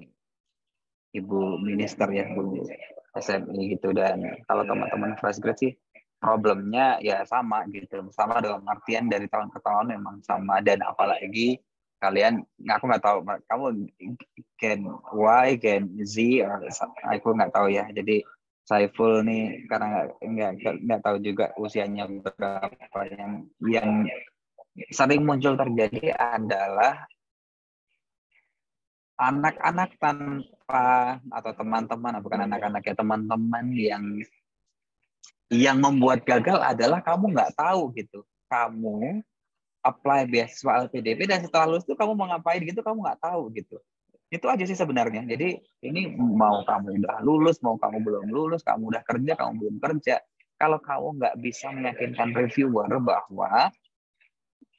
Ibu Minister ya, Bu SMI gitu. Dan kalau teman-teman fresh grad sih problemnya ya sama gitu, sama dalam artian dari tahun ke tahun memang sama. Dan apalagi kalian, aku nggak tahu kamu Gen Y, Gen Z, aku nggak tahu ya. Jadi Saiful nih karena nggak tahu juga usianya berapa, yang sering muncul terjadi adalah anak-anak tanpa atau teman-teman, bukan anak-anak ya, teman-teman yang membuat gagal adalah kamu nggak tahu gitu. Kamu apply beasiswa LPDP dan setelah lulus itu kamu mau ngapain gitu, kamu nggak tahu gitu. Itu aja sih sebenarnya. Jadi ini mau kamu udah lulus, mau kamu belum lulus, kamu udah kerja, kamu belum kerja. Kalau kamu nggak bisa meyakinkan reviewer bahwa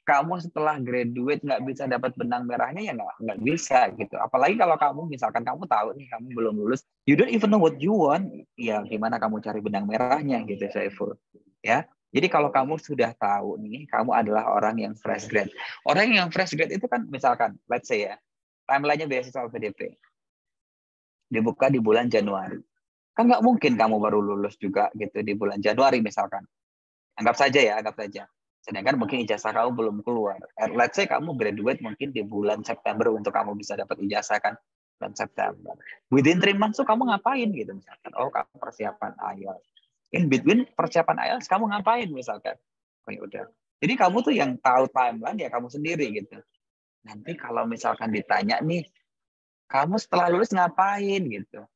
kamu setelah graduate nggak bisa dapat benang merahnya, ya nggak bisa gitu. Apalagi kalau kamu misalkan kamu tahu nih kamu belum lulus, you don't even know what you want, ya gimana kamu cari benang merahnya gitu, Saiful. Ya, jadi kalau kamu sudah tahu nih, kamu adalah orang yang fresh grad. Orang yang fresh grad itu kan misalkan, let's say ya, timeline-nya beasiswa LPDP dibuka di bulan Januari. Kan nggak mungkin kamu baru lulus juga gitu di bulan Januari misalkan. Anggap saja ya, anggap saja. Sedangkan mungkin ijazah kamu belum keluar. Let's say kamu graduate mungkin di bulan September untuk kamu bisa dapat ijazah kan, bulan September. Within 3 months tuh kamu ngapain gitu misalkan. Oh, kamu persiapan IELTS. In between persiapan IELTS kamu ngapain misalkan. Oh ya udah. Jadi kamu tuh yang tahu timeline ya kamu sendiri gitu. Nanti kalau misalkan ditanya nih, kamu setelah lulus ngapain gitu.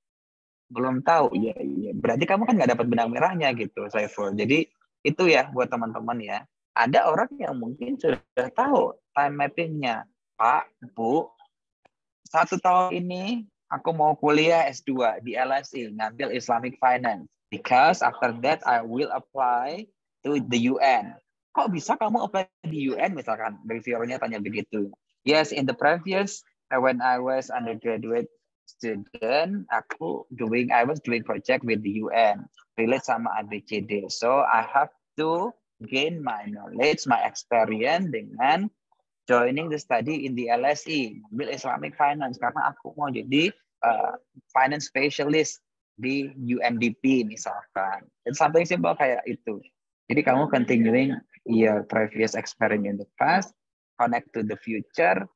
Belum tahu. Ya, berarti kamu kan nggak dapat benang merahnya gitu, Saiful. Jadi itu ya buat teman-teman ya. Ada orang yang mungkin sudah tahu time mapping-nya. Pak, Bu, 1 tahun ini aku mau kuliah S2 di LSE, ngambil Islamic Finance. Because after that I will apply to the UN. Kok bisa kamu apply di UN misalkan? Reviewernya tanya begitu. Yes, in the previous, when I was undergraduate student, I was doing project with the UN, relate sama ABCD. So I have to gain my knowledge, my experience dengan joining the study in the LSE, ambil Islamic Finance, karena aku mau jadi finance specialist di UNDP misalkan. It's something simple kayak itu. Jadi kamu continuing your previous experience in the past, connect to the future,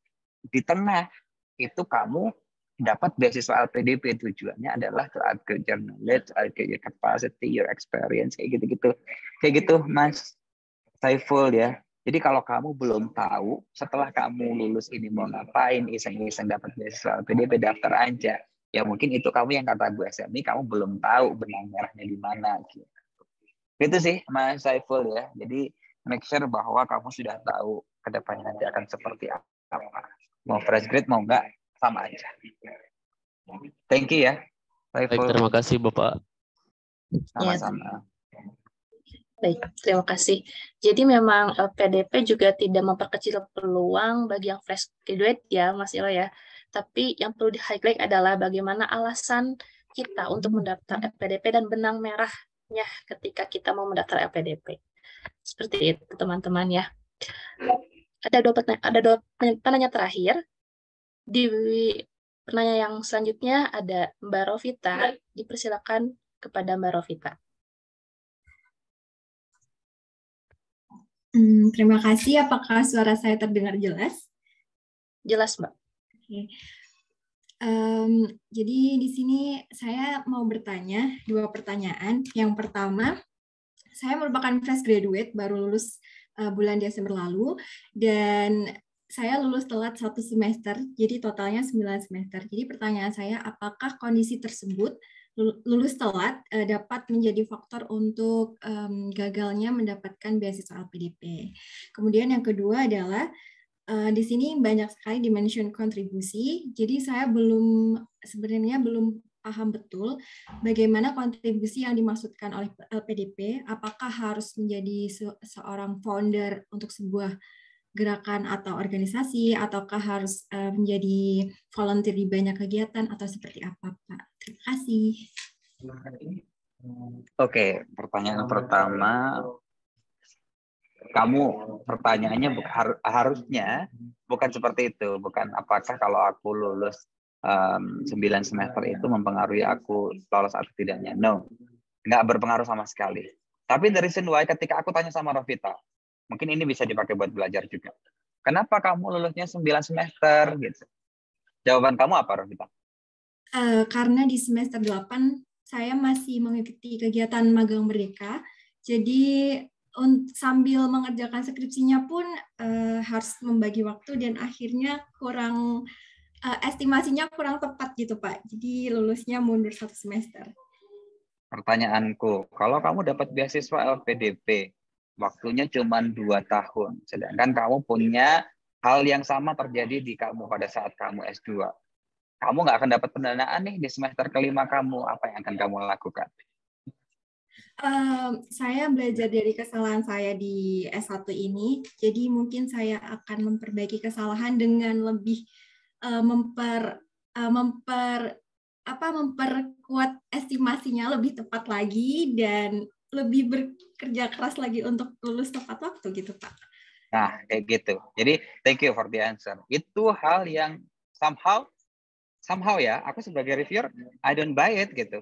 di tengah itu kamu dapat beasiswa LPDP. Tujuannya adalah to upgrade your knowledge, upgrade your capacity, your experience, kayak gitu-gitu. Kayak gitu, Mas Saiful ya. Jadi kalau kamu belum tahu, setelah kamu lulus ini mau ngapain, iseng-iseng dapat beasiswa LPDP, daftar aja. Ya mungkin itu kamu yang kata Bu SMI, kamu belum tahu benang merahnya di mana. Gitu. Itu sih, Mas Saiful ya. Jadi make sure bahwa kamu sudah tahu ke depannya nanti akan seperti apa. Mau fresh grade mau enggak, sama aja. Thank you ya. Baik, terima kasih Bapak. Sama-sama. Baik, terima kasih. Jadi memang PDP juga tidak memperkecil peluang bagi yang fresh graduate ya, Mas Ilo ya. Tapi yang perlu di-highlight adalah bagaimana alasan kita untuk mendaftar LPDP dan benang merahnya ketika kita mau mendaftar LPDP. Seperti itu, teman-teman ya. Ada dua penanya terakhir. Di penanya yang selanjutnya ada Mbak Rovita. Dipersilakan kepada Mbak Rovita. Terima kasih. Apakah suara saya terdengar jelas? Jelas, Mbak. Oke. Jadi di sini saya mau bertanya 2 pertanyaan. Yang pertama, saya merupakan fresh graduate, baru lulus bulan Desember lalu, dan saya lulus telat 1 semester, jadi totalnya 9 semester. Jadi pertanyaan saya, apakah kondisi tersebut lulus telat dapat menjadi faktor untuk gagalnya mendapatkan beasiswa LPDP. Kemudian yang kedua adalah di sini banyak sekali dimension kontribusi. Jadi saya sebenarnya belum paham betul bagaimana kontribusi yang dimaksudkan oleh LPDP. Apakah harus menjadi seorang founder untuk sebuah gerakan atau organisasi, ataukah harus menjadi volunteer di banyak kegiatan, atau seperti apa, Pak? Terima kasih. Oke, pertanyaan pertama, kamu pertanyaannya harusnya bukan seperti itu, bukan apakah kalau aku lulus 9 semester itu mempengaruhi aku lolos atau tidaknya. No, nggak berpengaruh sama sekali. Tapi the reason why ketika aku tanya sama Rovita, mungkin ini bisa dipakai buat belajar juga. Kenapa kamu lulusnya 9 semester? Gitu. Jawaban kamu apa, Rovita? Karena di semester 8 saya masih mengikuti kegiatan magang merdeka, jadi sambil mengerjakan skripsinya pun harus membagi waktu dan akhirnya estimasinya kurang tepat gitu Pak. Jadi lulusnya mundur 1 semester. Pertanyaanku, kalau kamu dapat beasiswa LPDP, waktunya cuma 2 tahun, sedangkan kamu punya hal yang sama terjadi di kamu pada saat kamu S2. Kamu nggak akan dapat pendanaan nih di semester kelima kamu, apa yang akan kamu lakukan? Saya belajar dari kesalahan saya di S1 ini, jadi mungkin saya akan memperbaiki kesalahan dengan lebih memperkuat estimasinya lebih tepat lagi dan lebih bekerja keras lagi untuk lulus tepat waktu gitu Pak. Nah, kayak gitu. Jadi thank you for the answer. Itu hal yang somehow ya, aku sebagai reviewer, I don't buy it gitu.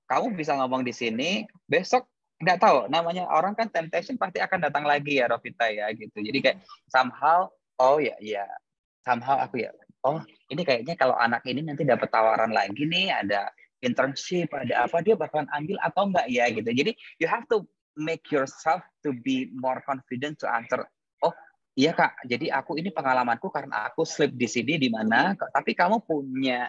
Kamu bisa ngomong di sini, besok nggak tahu, namanya orang kan temptation pasti akan datang lagi ya, Rovita ya gitu. Jadi kayak somehow, oh ya, somehow aku ya, oh ini kayaknya kalau anak ini nanti dapat tawaran lagi nih, ada internship, ada apa, dia bakalan ambil atau enggak ya gitu. Jadi you have to make yourself to be more confident to answer, oh iya Kak, jadi aku ini pengalamanku karena aku slip di sini di mana, tapi kamu punya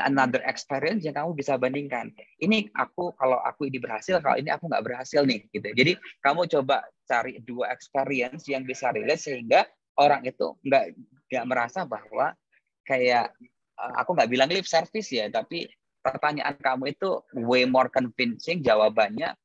another experience yang kamu bisa bandingkan. Ini kalau aku ini berhasil, kalau ini aku nggak berhasil nih gitu. Jadi kamu coba cari 2 experience yang bisa relate sehingga orang itu nggak merasa bahwa kayak aku nggak bilang lip service ya, tapi pertanyaan kamu itu way more convincing jawabannya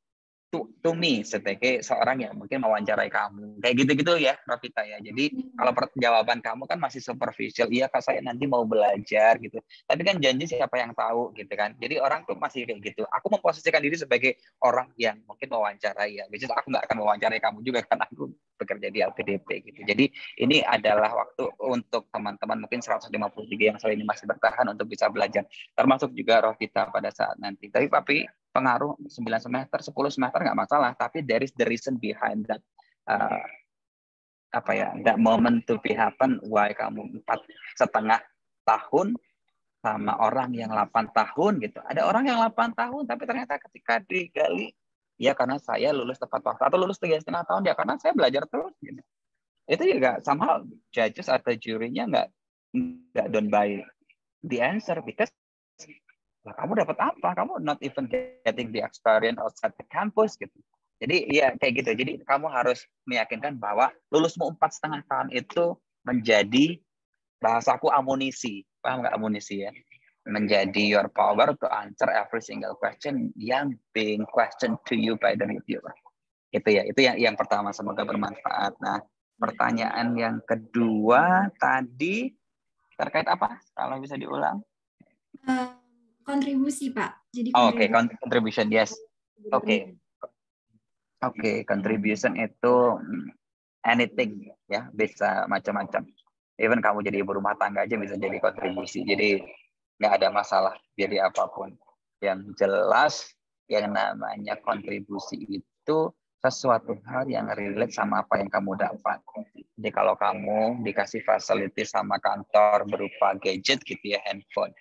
to me sebagai seorang yang mungkin mewawancarai kamu. Kayak gitu-gitu ya, Rovita ya. Jadi kalau jawaban kamu kan masih superficial, iya Kak saya nanti mau belajar gitu. Tapi kan janji siapa yang tahu gitu kan. Jadi orang tuh masih kayak gitu. Aku memposisikan diri sebagai orang yang mungkin mewawancarai ya. Jadi aku nggak akan mewawancarai kamu juga karena aku bekerja di LPDP gitu. Jadi ini adalah waktu untuk teman-teman mungkin 153 yang saat ini masih bertahan untuk bisa belajar. Termasuk juga Rovita pada saat nanti. Tapi pengaruh 9 semester, 10 semester nggak masalah, tapi there is the reason behind that that moment to be happen, why kamu 4,5 tahun sama orang yang 8 tahun gitu. Ada orang yang 8 tahun tapi ternyata ketika digali, ya karena saya lulus tepat waktu, atau lulus 3,5 tahun ya karena saya belajar terus gitu. Itu juga somehow judges atau jurinya nggak don't buy the answer because kamu dapat apa? Kamu not even getting the experience outside the campus gitu. Jadi ya kayak gitu. Jadi kamu harus meyakinkan bahwa lulusmu 4,5 tahun itu menjadi, bahasaku, amunisi. Paham nggak amunisi ya? Menjadi your power to answer every single question yang being questioned to you by the reviewer. Itu ya, itu yang pertama, semoga bermanfaat. Nah, pertanyaan yang kedua tadi terkait apa? Kalau bisa diulang. Kontribusi, Pak. Jadi Oke, contribution, yes. Oke. Oke, contribution itu anything ya, bisa macam-macam. Even kamu jadi ibu rumah tangga aja bisa jadi kontribusi. Jadi nggak ada masalah jadi apapun. Yang jelas yang namanya kontribusi itu sesuatu hal yang relate sama apa yang kamu dapat. Jadi kalau kamu dikasih facility sama kantor berupa gadget gitu ya, handphone.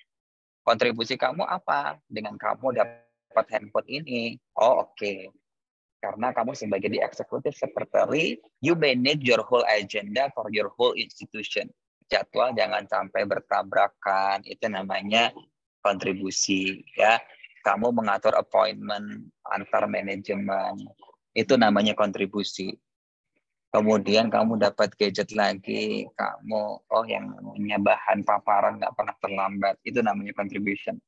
Kontribusi kamu apa dengan kamu dapat handphone ini? Oh, oke. Karena kamu sebagai di eksekutif sekretary, you manage your whole agenda for your whole institution. Jadwal jangan sampai bertabrakan, itu namanya kontribusi. Ya, kamu mengatur appointment antar manajemen, itu namanya kontribusi. Kemudian kamu dapat gadget lagi, kamu yang namanya bahan paparan nggak pernah terlambat, itu namanya contribution.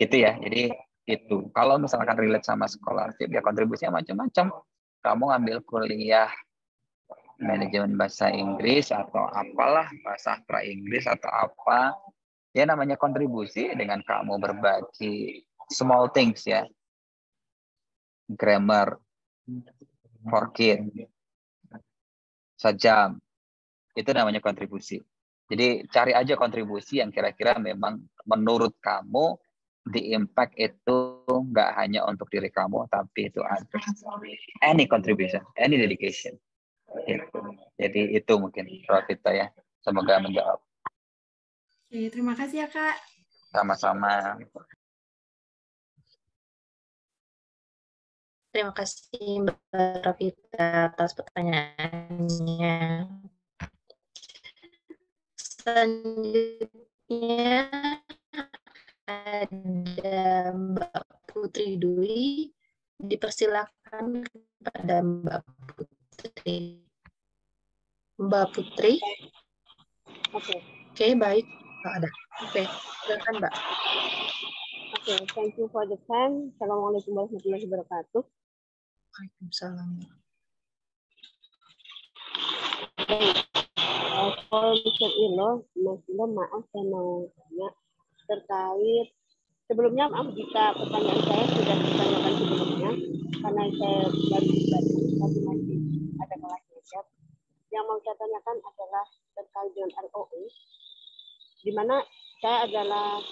Gitu ya, jadi itu. Kalau misalkan relate sama scholarship, ya kontribusinya macam-macam. Kamu ngambil kuliah manajemen bahasa Inggris atau apalah, bahasa sastra Inggris atau apa, ya namanya kontribusi dengan kamu berbagi small things ya. Grammar for kids, sejam, itu namanya kontribusi. Jadi cari aja kontribusi yang kira-kira memang menurut kamu the impact itu nggak hanya untuk diri kamu, tapi itu ada any contribution, any dedication. Jadi itu mungkin Rafita ya. Semoga menjawab. Oke, terima kasih ya Kak. Sama-sama. Terima kasih Mbak Rafita atas pertanyaannya. Selanjutnya ada Mbak Putri Dwi, dipersilakan kepada Mbak Putri. Mbak Putri. Oke, baik. Ada. Oke, silakan Mbak. Oke, thank you for the time. Assalamualaikum warahmatullahi wabarakatuh. Waalaikumsalam. Kalau Mr. Ilo, Mas Ilo, maaf saya mau tanya terkait sebelumnya, maaf jika pertanyaan saya sudah ditanyakan sebelumnya karena saya baru tadi tapi masih ada kelas belajar. Yang mau saya tanyakan adalah terkait dengan LOE, di mana saya adalah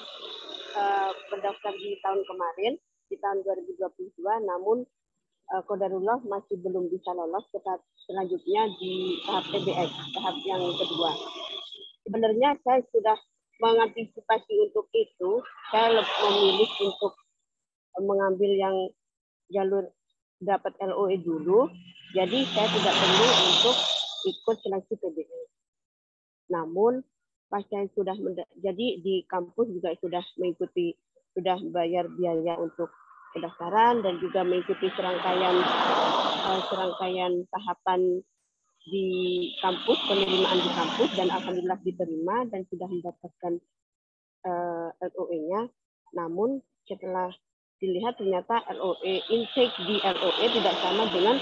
mendaftar di tahun kemarin, di tahun 2022, namun qadarullah masih belum bisa lolos ke tahap selanjutnya di tahap TBS, tahap yang kedua. Sebenarnya saya sudah mengantisipasi untuk itu, saya memilih untuk mengambil yang jalur dapat LOE dulu, jadi saya tidak perlu untuk ikut seleksi PBS. Namun pas saya sudah jadi di kampus juga sudah mengikuti, sudah bayar biaya untuk pendaftaran dan juga mengikuti serangkaian tahapan di kampus, penerimaan di kampus, dan alhamdulillah diterima dan sudah mendapatkan LOE-nya. Namun setelah dilihat ternyata LOE, intake di LOE tidak sama dengan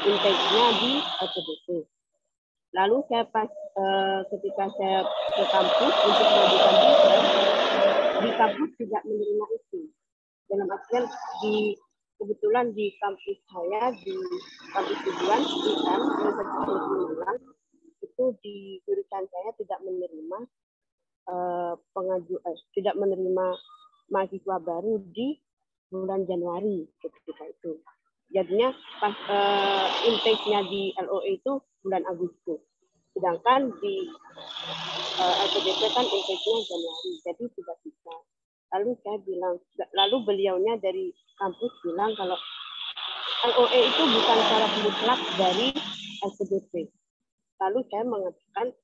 intake-nya di LPDP. Lalu saya ketika saya ke kampus untuk mengajukan di kampus tidak menerima itu. Dalam artian kebetulan di kampus saya, di kampus tujuan UNM Universitas itu di jurusan saya tidak menerima tidak menerima mahasiswa baru di bulan Januari ketika itu. Jadinya pas intake-nya di LOE itu bulan Agustus. Sedangkan di LPDP kan intake-nya Januari, jadi tidak bisa. Lalu saya bilang, lalu beliaunya dari kampus bilang kalau LOE itu bukan syarat mutlak dari LPDP. Lalu saya mengatakan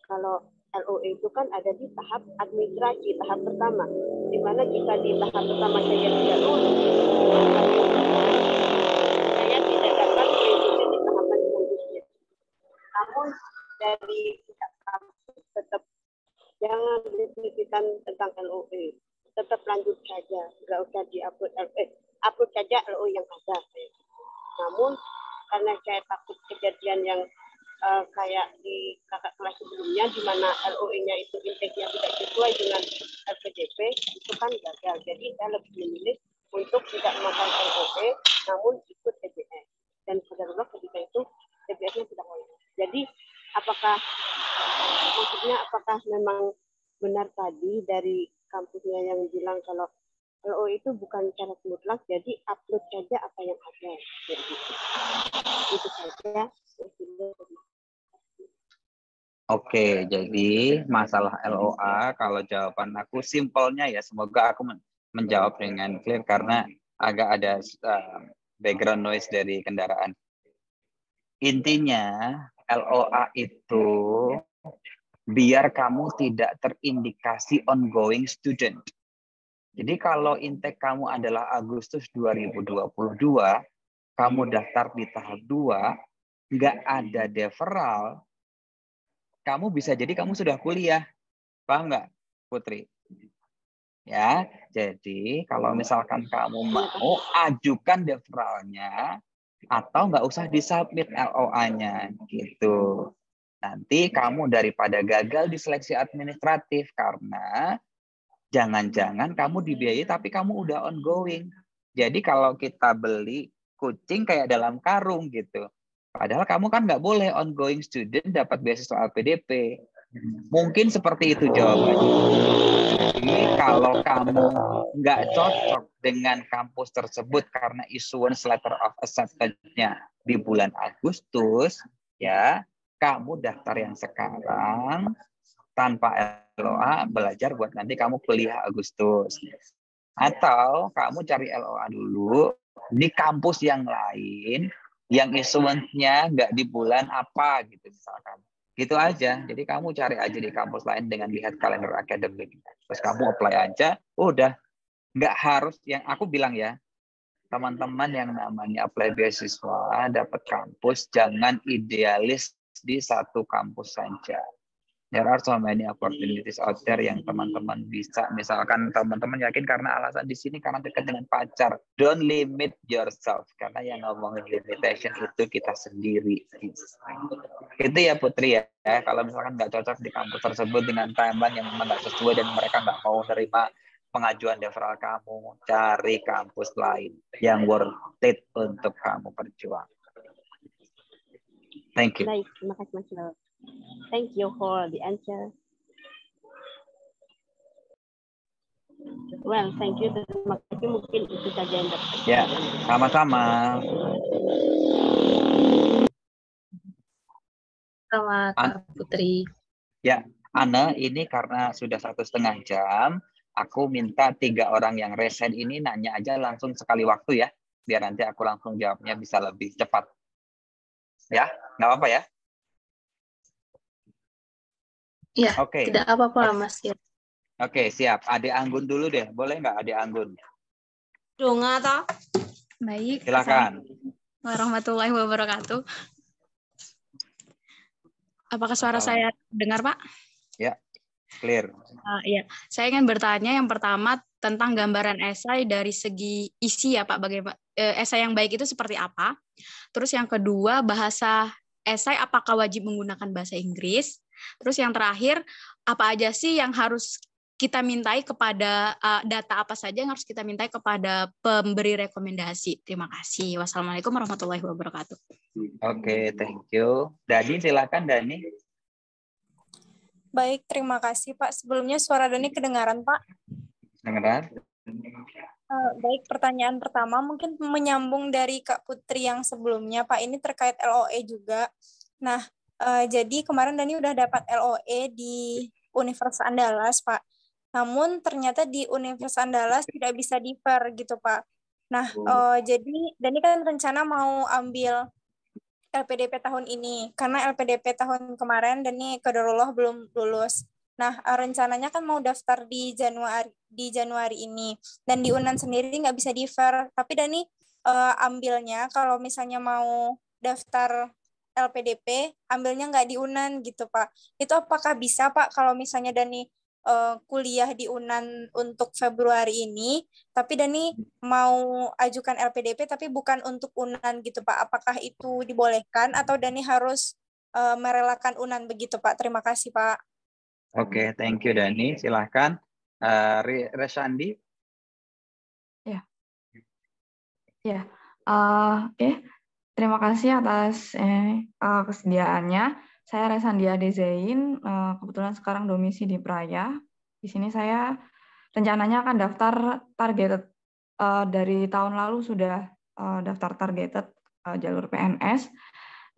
kalau LOE itu kan ada di tahap administrasi, tahap pertama. Di mana jika di tahap pertama saja tidak lulus, saya tidak dari pihak kampus tetap jangan dipikirkan tentang LOE, tetap lanjut saja, nggak usah diupload upload saja LOE yang ada. Namun karena saya takut kejadian yang kayak di kakak kelas sebelumnya, di mana LOE-nya itu intake-nya tidak sesuai dengan LPDP, itu kan gagal. Jadi saya lebih memilih untuk tidak memakai LOE, namun ikut TBS. Dan saudara ketika itu TBS-nya tidak boleh. Jadi apakah memang benar tadi dari kampusnya yang bilang kalau LOE itu bukan syarat mutlak, jadi upload saja apa yang ada. Jadi, itu saja. Oke, jadi masalah LOA, kalau jawaban aku simpelnya ya, semoga aku menjawab dengan clear karena agak ada background noise dari kendaraan. Intinya LOA itu biar kamu tidak terindikasi ongoing student. Jadi kalau intake kamu adalah Agustus 2022, kamu daftar di tahap 2, nggak ada deferral, kamu bisa jadi kamu sudah kuliah. Paham nggak, Putri? Ya, jadi kalau misalkan kamu mau, ajukan deferralnya, atau nggak usah disubmit LOA-nya, gitu. Nanti kamu daripada gagal di seleksi administratif, karena jangan-jangan kamu dibiayai tapi kamu udah ongoing. Jadi kalau kita beli kucing kayak dalam karung gitu. Padahal kamu kan nggak boleh ongoing student dapat beasiswa LPDP. Mungkin seperti itu jawabannya. Jadi kalau kamu nggak cocok dengan kampus tersebut karena issuance letter of acceptance-nya di bulan Agustus, ya kamu daftar yang sekarang tanpa LOA, belajar buat nanti kamu kuliah Agustus. Atau kamu cari LOA dulu di kampus yang lain, yang issuance-nya nggak di bulan apa gitu misalkan. Gitu aja. Jadi kamu cari aja di kampus lain dengan lihat kalender akademik. Terus kamu apply aja, udah. Nggak harus, yang aku bilang ya, teman-teman yang namanya apply beasiswa, dapat kampus, jangan idealis di satu kampus saja. There are so many opportunities out there yang teman-teman bisa, misalkan teman-teman yakin karena alasan di sini karena dekat dengan pacar, don't limit yourself, karena yang ngomongin limitation itu kita sendiri. Itu ya Putri ya, kalau misalkan nggak cocok di kampus tersebut dengan timeline yang memang nggak sesuai dan mereka nggak mau terima pengajuan deferral kamu, cari kampus lain yang worth it untuk kamu berjuang. Thank you. Baik, terima kasih Mas Lo. Thank you for the answer. Well, thank you. Terima kasih. Mungkin itu saja yang dapat. Ya, sama-sama. Sama Kak Putri. Ya, Ana, ini karena sudah 1,5 jam, aku minta 3 orang yang resign ini nanya aja langsung sekali waktu ya, biar nanti aku langsung jawabnya bisa lebih cepat. Ya, nggak apa-apa ya? Iya, Oke. tidak apa-apa Mas. Ya. Oke, siap. Adik Anggun dulu deh, boleh nggak Adik Anggun? Dunga toh? Baik. Silakan. Warahmatullahi wabarakatuh. Apakah suara saya dengar, Pak? Ya, clear. Iya, saya ingin bertanya yang pertama tentang gambaran esai dari segi isi ya Pak, bagaimana esai yang baik itu seperti apa? Terus yang kedua, bahasa esai apakah wajib menggunakan bahasa Inggris? Terus yang terakhir, apa aja sih yang harus kita mintai kepada data apa saja yang harus kita mintai kepada pemberi rekomendasi? Terima kasih. Wassalamualaikum warahmatullahi wabarakatuh. Oke, thank you. Dani, silakan Dani. Baik, terima kasih Pak. Sebelumnya suara Dani kedengaran Pak? Dengar. Baik, pertanyaan pertama mungkin menyambung dari Kak Putri yang sebelumnya Pak. Ini terkait LOE juga. Nah, jadi kemarin Dani udah dapat LOE di Universitas Andalas Pak. Namun ternyata di Universitas Andalas tidak bisa defer gitu Pak. Nah, jadi Dani kan rencana mau ambil LPDP tahun ini, karena LPDP tahun kemarin Dani qadarullah belum lulus. Nah, rencananya kan mau daftar di Januari ini, dan di UNAN sendiri nggak bisa defer. Tapi Dani ambilnya kalau misalnya mau daftar LPDP, ambilnya nggak di UNAN gitu Pak. Itu apakah bisa Pak kalau misalnya Dani kuliah di UNAN untuk Februari ini, tapi Dani mau ajukan LPDP tapi bukan untuk UNAN gitu Pak. Apakah itu dibolehkan atau Dani harus merelakan UNAN begitu Pak? Terima kasih Pak. Oke, thank you Dani. Silahkan. Resandi. Ya, oke. Terima kasih atas kesediaannya. Saya Resandia Dezain, kebetulan sekarang domisili di Praia. Di sini saya rencananya akan daftar targeted. Dari tahun lalu sudah daftar targeted jalur PNS.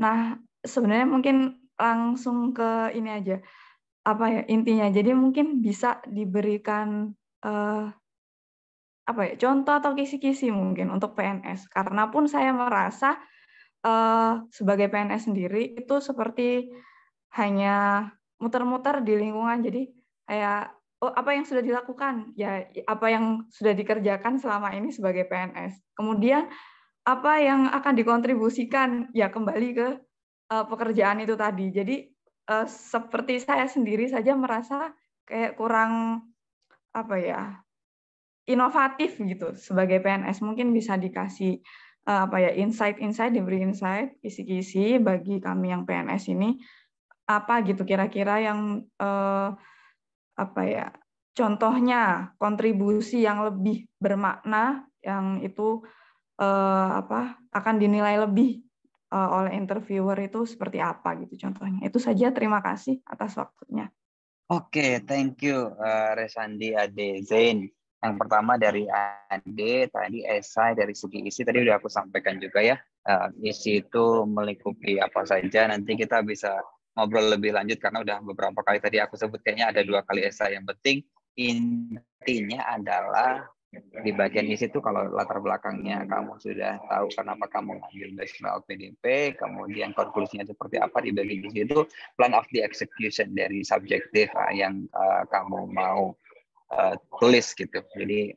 Nah, sebenarnya mungkin langsung ke ini aja. Apa ya intinya? Jadi mungkin bisa diberikan contoh atau kisi-kisi mungkin untuk PNS. Karena pun saya merasa sebagai PNS sendiri itu seperti hanya muter-muter di lingkungan. Jadi kayak apa yang sudah dilakukan, ya apa yang sudah dikerjakan selama ini sebagai PNS. Kemudian apa yang akan dikontribusikan, ya kembali ke pekerjaan itu tadi. Jadi seperti saya sendiri saja merasa kayak kurang inovatif gitu sebagai PNS. Mungkin bisa dikasih insight, diberi insight, kisi-kisi bagi kami yang PNS ini apa gitu kira-kira yang contohnya kontribusi yang lebih bermakna yang itu akan dinilai lebih oleh interviewer itu seperti apa gitu contohnya. Itu saja, terima kasih atas waktunya. Oke, thank you Resandi Ade Zain. Yang pertama dari Ade, tadi esai dari segi isi, tadi udah aku sampaikan juga ya. Isi itu melingkupi apa saja, nanti kita bisa ngobrol lebih lanjut karena udah beberapa kali tadi aku sebut kayaknya ada 2 kali esai. Yang penting intinya adalah di bagian isi itu kalau latar belakangnya kamu sudah tahu kenapa kamu ambil national PDP, kemudian konklusinya seperti apa di bagian isi itu, plan of the execution dari subjektif yang kamu mau tulis gitu. Jadi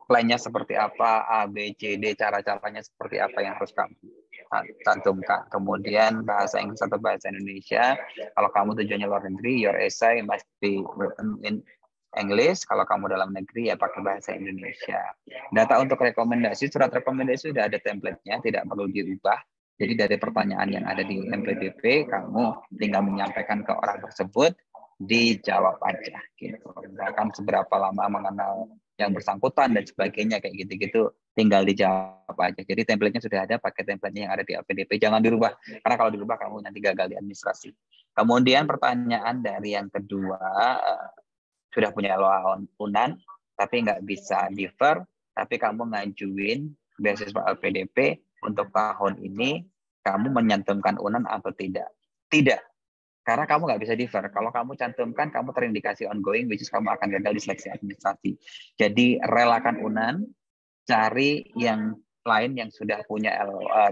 plannya seperti apa, A, B, C, D, cara-caranya seperti apa yang harus kamu cantumkan. Kemudian bahasa Inggris atau bahasa Indonesia. Kalau kamu tujuannya luar negeri, your essay must be written in English. Kalau kamu dalam negeri ya pakai bahasa Indonesia. Data untuk rekomendasi, surat rekomendasi sudah ada template-nya, tidak perlu diubah. Jadi dari pertanyaan yang ada di MPDP, kamu tinggal menyampaikan ke orang tersebut, dijawab aja gitu. Misalkan seberapa lama mengenal yang bersangkutan dan sebagainya kayak gitu-gitu, tinggal dijawab aja. Jadi template-nya sudah ada, pakai template-nya yang ada di LPDP, jangan dirubah karena kalau dirubah kamu nanti gagal di administrasi. Kemudian pertanyaan dari yang kedua, sudah punya LOA UNAN tapi nggak bisa defer, tapi kamu ngajuin beasiswa LPDP untuk tahun ini, kamu menyantumkan UNAN atau tidak? Tidak. Karena kamu nggak bisa defer. Kalau kamu cantumkan, kamu terindikasi ongoing, which is kamu akan gagal di seleksi administrasi. Jadi relakan UNAN, cari yang lain yang sudah punya,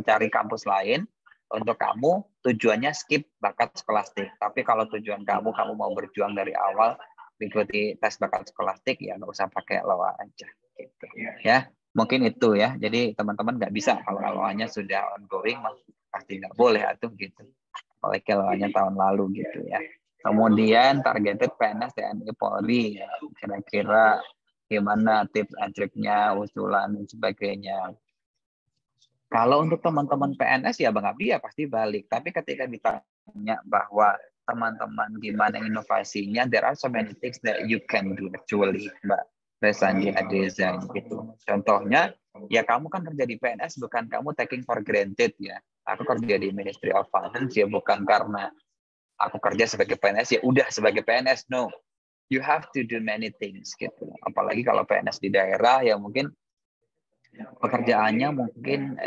cari kampus lain untuk kamu. Tujuannya skip bakat skolastik. Tapi kalau tujuan kamu mau berjuang dari awal, mengikuti tes bakat skolastik, ya nggak usah pakai LOA aja. Gitu. Ya, mungkin itu ya. Jadi teman-teman nggak bisa kalau LOA-nya sudah ongoing, pasti nggak boleh atuh gitu. Oleh kelewanya tahun lalu gitu ya. Kemudian targeted PNS TNI Polri, ya. Kira-kira gimana tips and triknya, usulan dan sebagainya. Kalau untuk teman-teman PNS ya Bang Abdi ya pasti balik. Tapi ketika ditanya bahwa teman-teman gimana inovasinya, there are so many things that you can do actually, Mbak Resandi Adeza gitu. Contohnya, ya kamu kan kerja di PNS bukan kamu taking for granted ya. Aku kerja di Ministry of Finance ya bukan karena aku kerja sebagai PNS ya udah sebagai PNS, no. You have to do many things gitu. Apalagi kalau PNS di daerah yang mungkin pekerjaannya mungkin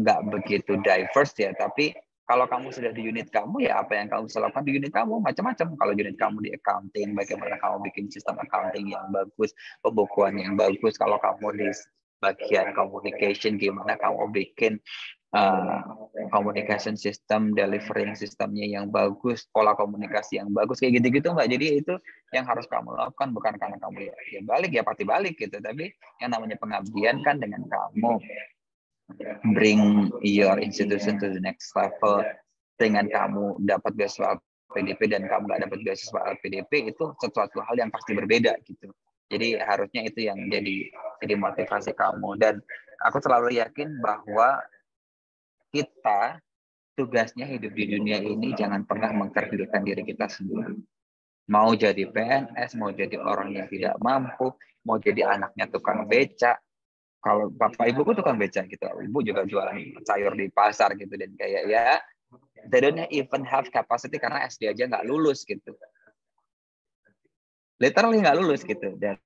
nggak begitu diverse ya, tapi kalau kamu sudah di unit kamu, ya apa yang kamu bisa lakukan di unit kamu macam-macam. Kalau unit kamu di accounting, bagaimana kamu bikin sistem accounting yang bagus, pembukuan yang bagus. Kalau kamu di bagian communication, gimana kamu bikin communication system, delivering sistemnya yang bagus, pola komunikasi yang bagus, kayak gitu-gitu Mbak. Jadi itu yang harus kamu lakukan, bukan karena kamu ya balik, ya pasti balik gitu. Tapi yang namanya pengabdian kan dengan kamu bring your institution to the next level dengan kamu dapat beasiswa LPDP dan kamu nggak dapat beasiswa LPDP, itu sesuatu hal yang pasti berbeda gitu. Jadi harusnya itu yang jadi motivasi kamu. Dan aku selalu yakin bahwa kita tugasnya hidup di dunia ini jangan pernah mengkerdilkan diri kita sendiri. Mau jadi PNS, mau jadi orang yang tidak mampu, mau jadi anaknya tukang beca. Kalau bapak ibuku tukang beca gitu, ibu juga jualan sayur di pasar gitu, dan kayak ya they don't even have capacity karena SD aja nggak lulus gitu, literally nggak lulus gitu. Dan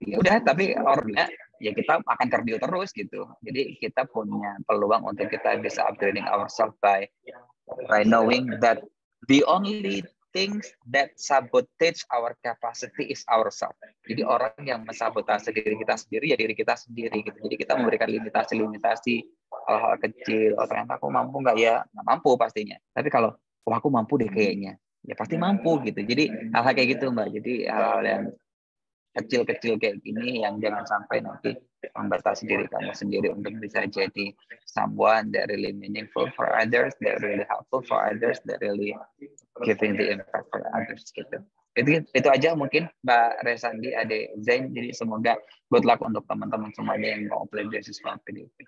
ya udah, tapi orangnya ya kita akan kerdil terus gitu. Jadi kita punya peluang untuk kita bisa upgrading ourselves by knowing that the only things that sabotage our capacity is ourselves. Jadi orang yang mensabotase diri kita sendiri ya diri kita sendiri gitu. Jadi kita memberikan limitasi hal-hal kecil. Oh ternyata aku mampu nggak ya? Nggak mampu pastinya. Tapi kalau aku mampu deh kayaknya, ya pasti mampu gitu. Jadi hal-hal kayak gitu Mbak. Jadi hal-hal yang kecil-kecil kayak gini yang jangan sampai nanti membatasi diri kamu sendiri untuk bisa jadi someone that really meaningful for others, that really helpful for others, that really giving the impact for others gitu. Itu aja mungkin Mbak Resandi, Ade Zain. Jadi semoga good luck untuk teman-teman semuanya yang mau apply beasiswa PDP.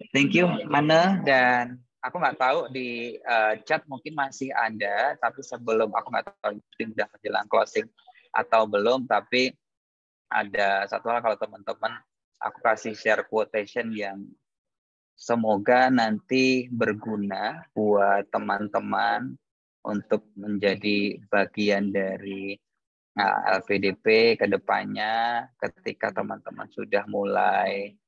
Thank you Mana, dan aku nggak tahu di chat mungkin masih ada, tapi sebelum aku nggak tahu udah menjelang closing atau belum, tapi ada satu hal, kalau teman-teman aku kasih share quotation yang semoga nanti berguna buat teman-teman untuk menjadi bagian dari LPDP ke depannya, ketika teman-teman sudah mulai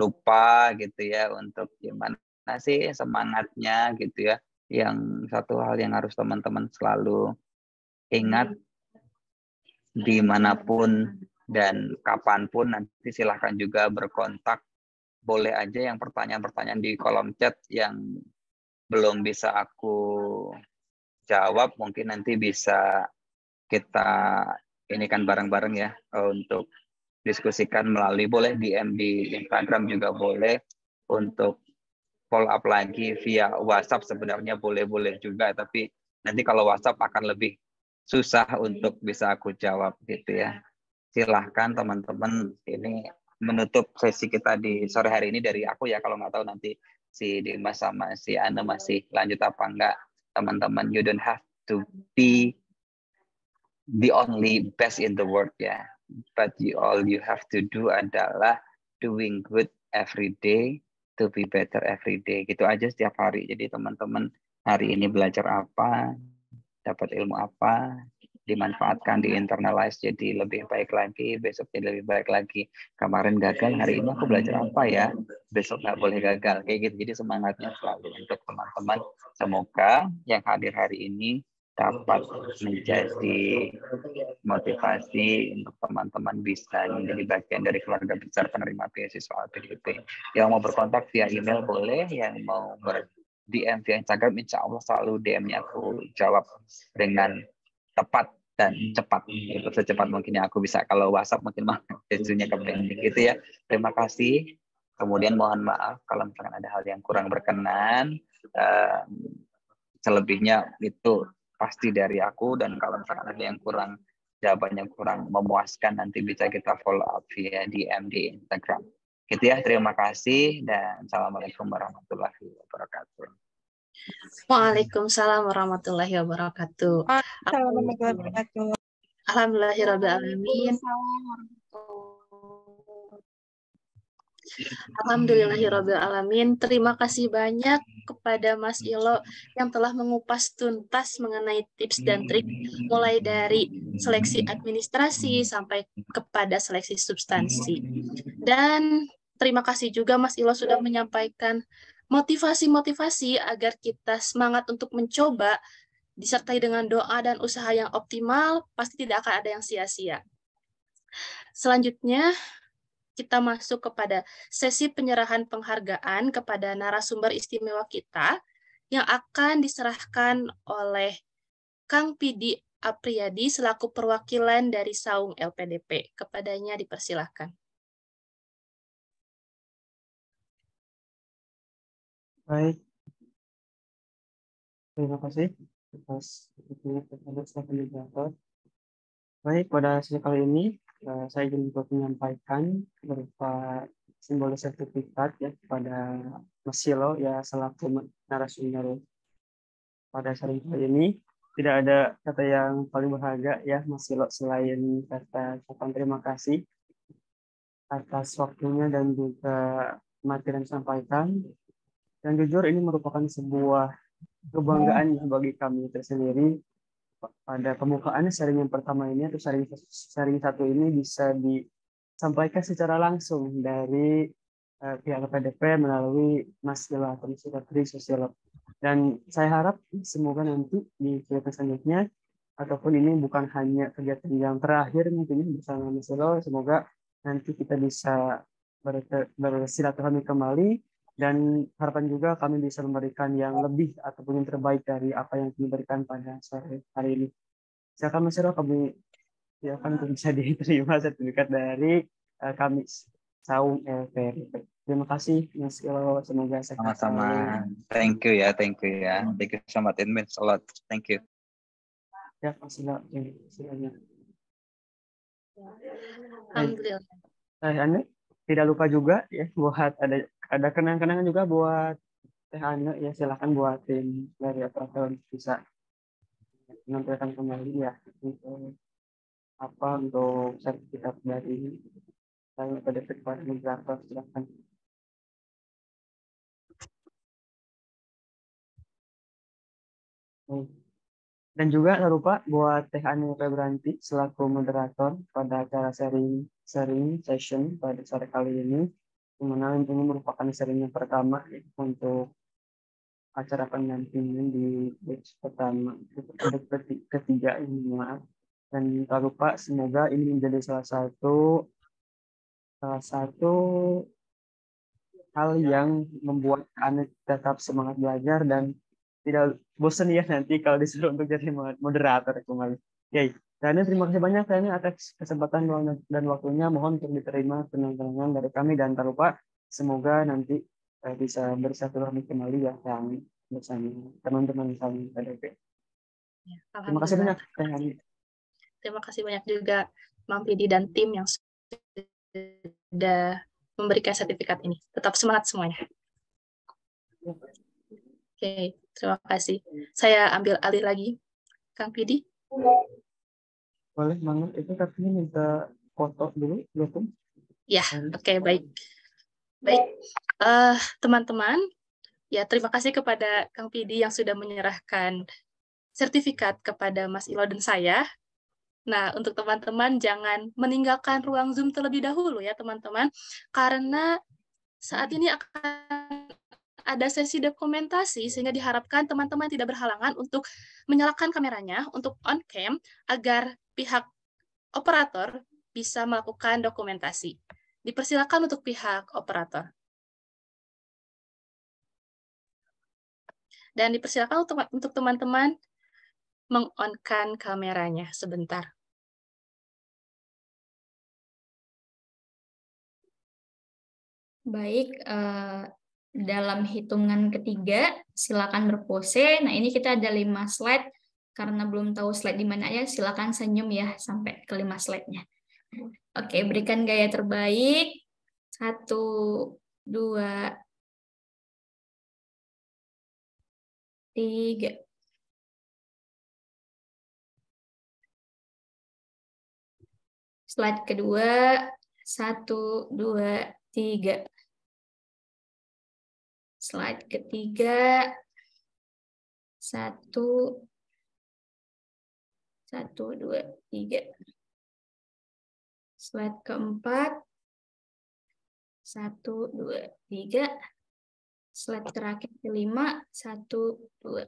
lupa gitu ya untuk gimana sih semangatnya gitu ya. Yang satu hal yang harus teman-teman selalu ingat, dimanapun dan kapanpun nanti silahkan juga berkontak. Boleh aja yang pertanyaan-pertanyaan di kolom chat yang belum bisa aku jawab, mungkin nanti bisa kita ini kan bareng-bareng ya untuk diskusikan melalui, boleh DM di Instagram juga boleh, untuk follow up lagi via WhatsApp sebenarnya boleh-boleh juga, tapi nanti kalau WhatsApp akan lebih susah untuk bisa aku jawab gitu ya. Silahkan teman-teman, ini menutup sesi kita di sore hari ini dari aku ya. Kalau nggak tahu nanti si Dimas sama si Ana masih lanjut apa enggak. Teman-teman, you don't have to be the only best in the world ya. But all you have to do adalah doing good every day to be better every day. Gitu aja setiap hari. Jadi teman-teman hari ini belajar apa, dapat ilmu apa, dimanfaatkan, di-internalize jadi lebih baik lagi, besok jadi lebih baik lagi. Kemarin gagal, hari ini aku belajar apa ya, besok nggak boleh gagal. Kayak gitu, jadi semangatnya selalu untuk teman-teman. Semoga yang hadir hari ini dapat menjadi motivasi untuk teman-teman bisa menjadi bagian dari keluarga besar penerima beasiswa LPDP. Yang mau berkontak via email boleh, yang mau DM via Instagram, insya Allah selalu DM-nya aku jawab dengan tepat dan cepat, gitu, secepat mungkin yang aku bisa. Kalau WhatsApp mungkin isunya ke pending gitu ya. Terima kasih. Kemudian mohon maaf kalau misalkan ada hal yang kurang berkenan. Selebihnya itu pasti dari aku, dan kalau misalkan ada yang kurang, jawabannya kurang memuaskan, nanti bisa kita follow up via DM di Instagram. Gitu ya, terima kasih dan assalamualaikum warahmatullahi wabarakatuh. Waalaikumsalam warahmatullahi wabarakatuh. Alhamdulillahirrahmanirrahim. Alhamdulillahirrahmanirrahim. Terima kasih banyak kepada Mas Ilo yang telah mengupas tuntas mengenai tips dan trik, mulai dari seleksi administrasi sampai kepada seleksi substansi. Dan terima kasih juga Mas Ilo sudah menyampaikan motivasi-motivasi agar kita semangat untuk mencoba, disertai dengan doa dan usaha yang optimal, pasti tidak akan ada yang sia-sia. Selanjutnya, kita masuk kepada sesi penyerahan penghargaan kepada narasumber istimewa kita yang akan diserahkan oleh Kang Pidi Apriyadi selaku perwakilan dari Saung LPDP. Kepadanya dipersilahkan. Baik, terima kasih atas moderator. Baik, pada sesi kali ini saya ingin menyampaikan berupa simbol sertifikat ya kepada Mas Silo ya selaku narasumber pada sesi kali ini. Tidak ada kata yang paling berharga ya Mas Silo selain kata ucapan terima kasih atas waktunya dan juga materi yang disampaikan. Dan jujur ini merupakan sebuah kebanggaan bagi kami tersendiri pada pembukaan sharing yang pertama ini atau sharing satu ini bisa disampaikan secara langsung dari pihak PDP melalui Mas Silo atau Putri Sosiolog. Dan saya harap semoga nanti di kegiatan selanjutnya ataupun ini bukan hanya kegiatan yang terakhir mungkin bersama Mas Silo, semoga nanti kita bisa bersilaturahmi kembali. Dan harapan juga kami bisa memberikan yang lebih ataupun yang terbaik dari apa yang kami berikan pada sore hari ini. Silakan Mas Silo, kami silakan untuk bisa diterima sertifikat dari kami Saung LPDP. Terima kasih Mas Silo, semoga sehat. Sama-sama. Thank you ya. Thank you so much. It means a lot. Thank you. Ya, Mas Silo. Silakan. Alhamdulillah. Ane, tidak lupa juga ya buat ada kenang-kenangan juga buat Teh Ane ya, silakan buatin dari operator bisa menampilkan kembali ya untuk sertifikat dari saya pada kepada moderator, silakan. Dan juga tak lupa buat Teh Ane Febranti selaku moderator pada acara sharing session pada sore kali ini, di mana ini merupakan sharing yang pertama untuk acara pendampingan di batch pertama ketiga ini, maaf. Dan tak lupa semoga ini menjadi salah satu hal yang membuat Ane tetap semangat belajar dan tidak bosan ya nanti kalau disuruh untuk jadi moderator kembali. Oke, dan terima kasih banyak atas kesempatan dan waktunya. Mohon untuk diterima penontonan dari kami dan tak lupa semoga nanti bisa bersilaturahmi kembali ya yang bersama teman-teman kami PDP. Ya, terima kasih banyak. Terima kasih banyak juga Mang Pidi dan tim yang sudah memberikan sertifikat ini. Tetap semangat semuanya. Oke, terima kasih. Saya ambil alih lagi, Kang Pidi. Boleh banget, itu tapi minta foto dulu, belum? Ya, oke, baik. Baik, teman-teman, ya terima kasih kepada Kang Pidi yang sudah menyerahkan sertifikat kepada Mas Ilo dan saya. Nah, untuk teman-teman jangan meninggalkan ruang Zoom terlebih dahulu ya teman-teman, karena saat ini akan ada sesi dokumentasi sehingga diharapkan teman-teman tidak berhalangan untuk menyalakan kameranya untuk on cam agar pihak operator bisa melakukan dokumentasi. Dipersilakan untuk pihak operator. Dan dipersilakan untuk teman-teman meng-on-kan kameranya sebentar. Baik, dalam hitungan ketiga, silakan berpose. Nah, ini kita ada 5 slide. Karena belum tahu slide di mana ya, silakan senyum ya sampai ke 5 slide-nya. Oke, berikan gaya terbaik. 1, 2, 3. Slide kedua, 1, 2, 3. Slide ketiga, 1, 2, 3. Slide keempat, 1, 2, 3. Slide terakhir kelima, 1, 2,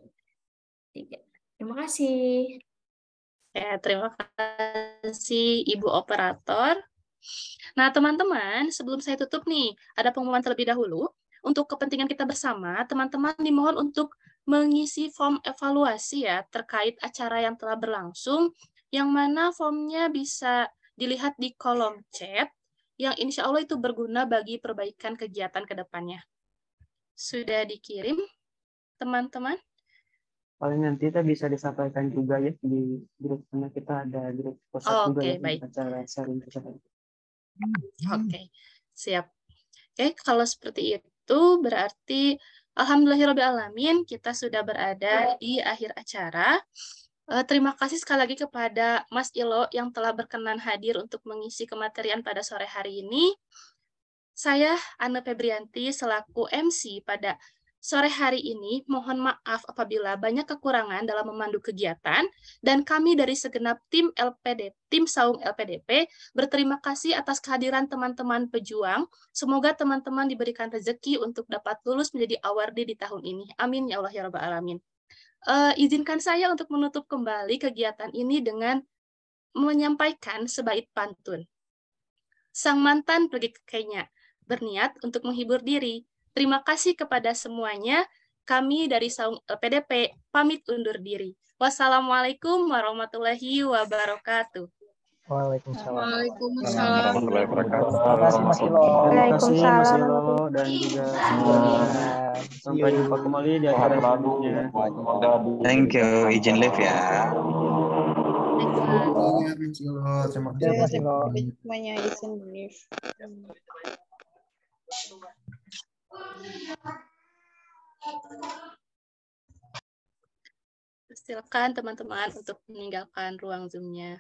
3. Terima kasih. Ya, terima kasih Ibu Operator. Nah, teman-teman, sebelum saya tutup nih, ada pengumuman terlebih dahulu. Untuk kepentingan kita bersama, teman-teman dimohon untuk mengisi form evaluasi ya terkait acara yang telah berlangsung, yang mana formnya bisa dilihat di kolom chat, yang insya Allah itu berguna bagi perbaikan kegiatan ke depannya. Sudah dikirim, teman-teman? Paling nanti kita bisa disampaikan juga ya di grup, karena kita ada grup WhatsApp juga ya Baik. acara sharing tersebut. Oke, siap. Oke, kalau seperti itu berarti alhamdulillahirrahmanirrahim kita sudah berada di akhir acara. Terima kasih sekali lagi kepada Mas Ilo yang telah berkenan hadir untuk mengisi kematerian pada sore hari ini. Saya, Anne Febrianti, selaku MC pada sore hari ini, mohon maaf apabila banyak kekurangan dalam memandu kegiatan, dan kami dari segenap tim Saung LPDP berterima kasih atas kehadiran teman-teman pejuang. Semoga teman-teman diberikan rezeki untuk dapat lulus menjadi awardee di tahun ini. Amin ya Allah ya Rabbal Alamin. Izinkan saya untuk menutup kembali kegiatan ini dengan menyampaikan sebaik pantun. Sang mantan pergi ke Kenya, berniat untuk menghibur diri. Terima kasih kepada semuanya. Kami dari Saung LPDP pamit undur diri. Wassalamualaikum warahmatullahi wabarakatuh. Waalaikumsalam. Waalaikumsalam. Terima kasih Mas Ilo. Terima kasih Mas Ilo dan juga semuanya. Sampai jumpa kembali di acara selanjutnya. Thank you, izin live ya. Terima kasih Mas Ilo. Semuanya izin live. Silakan teman-teman untuk meninggalkan ruang Zoom-nya.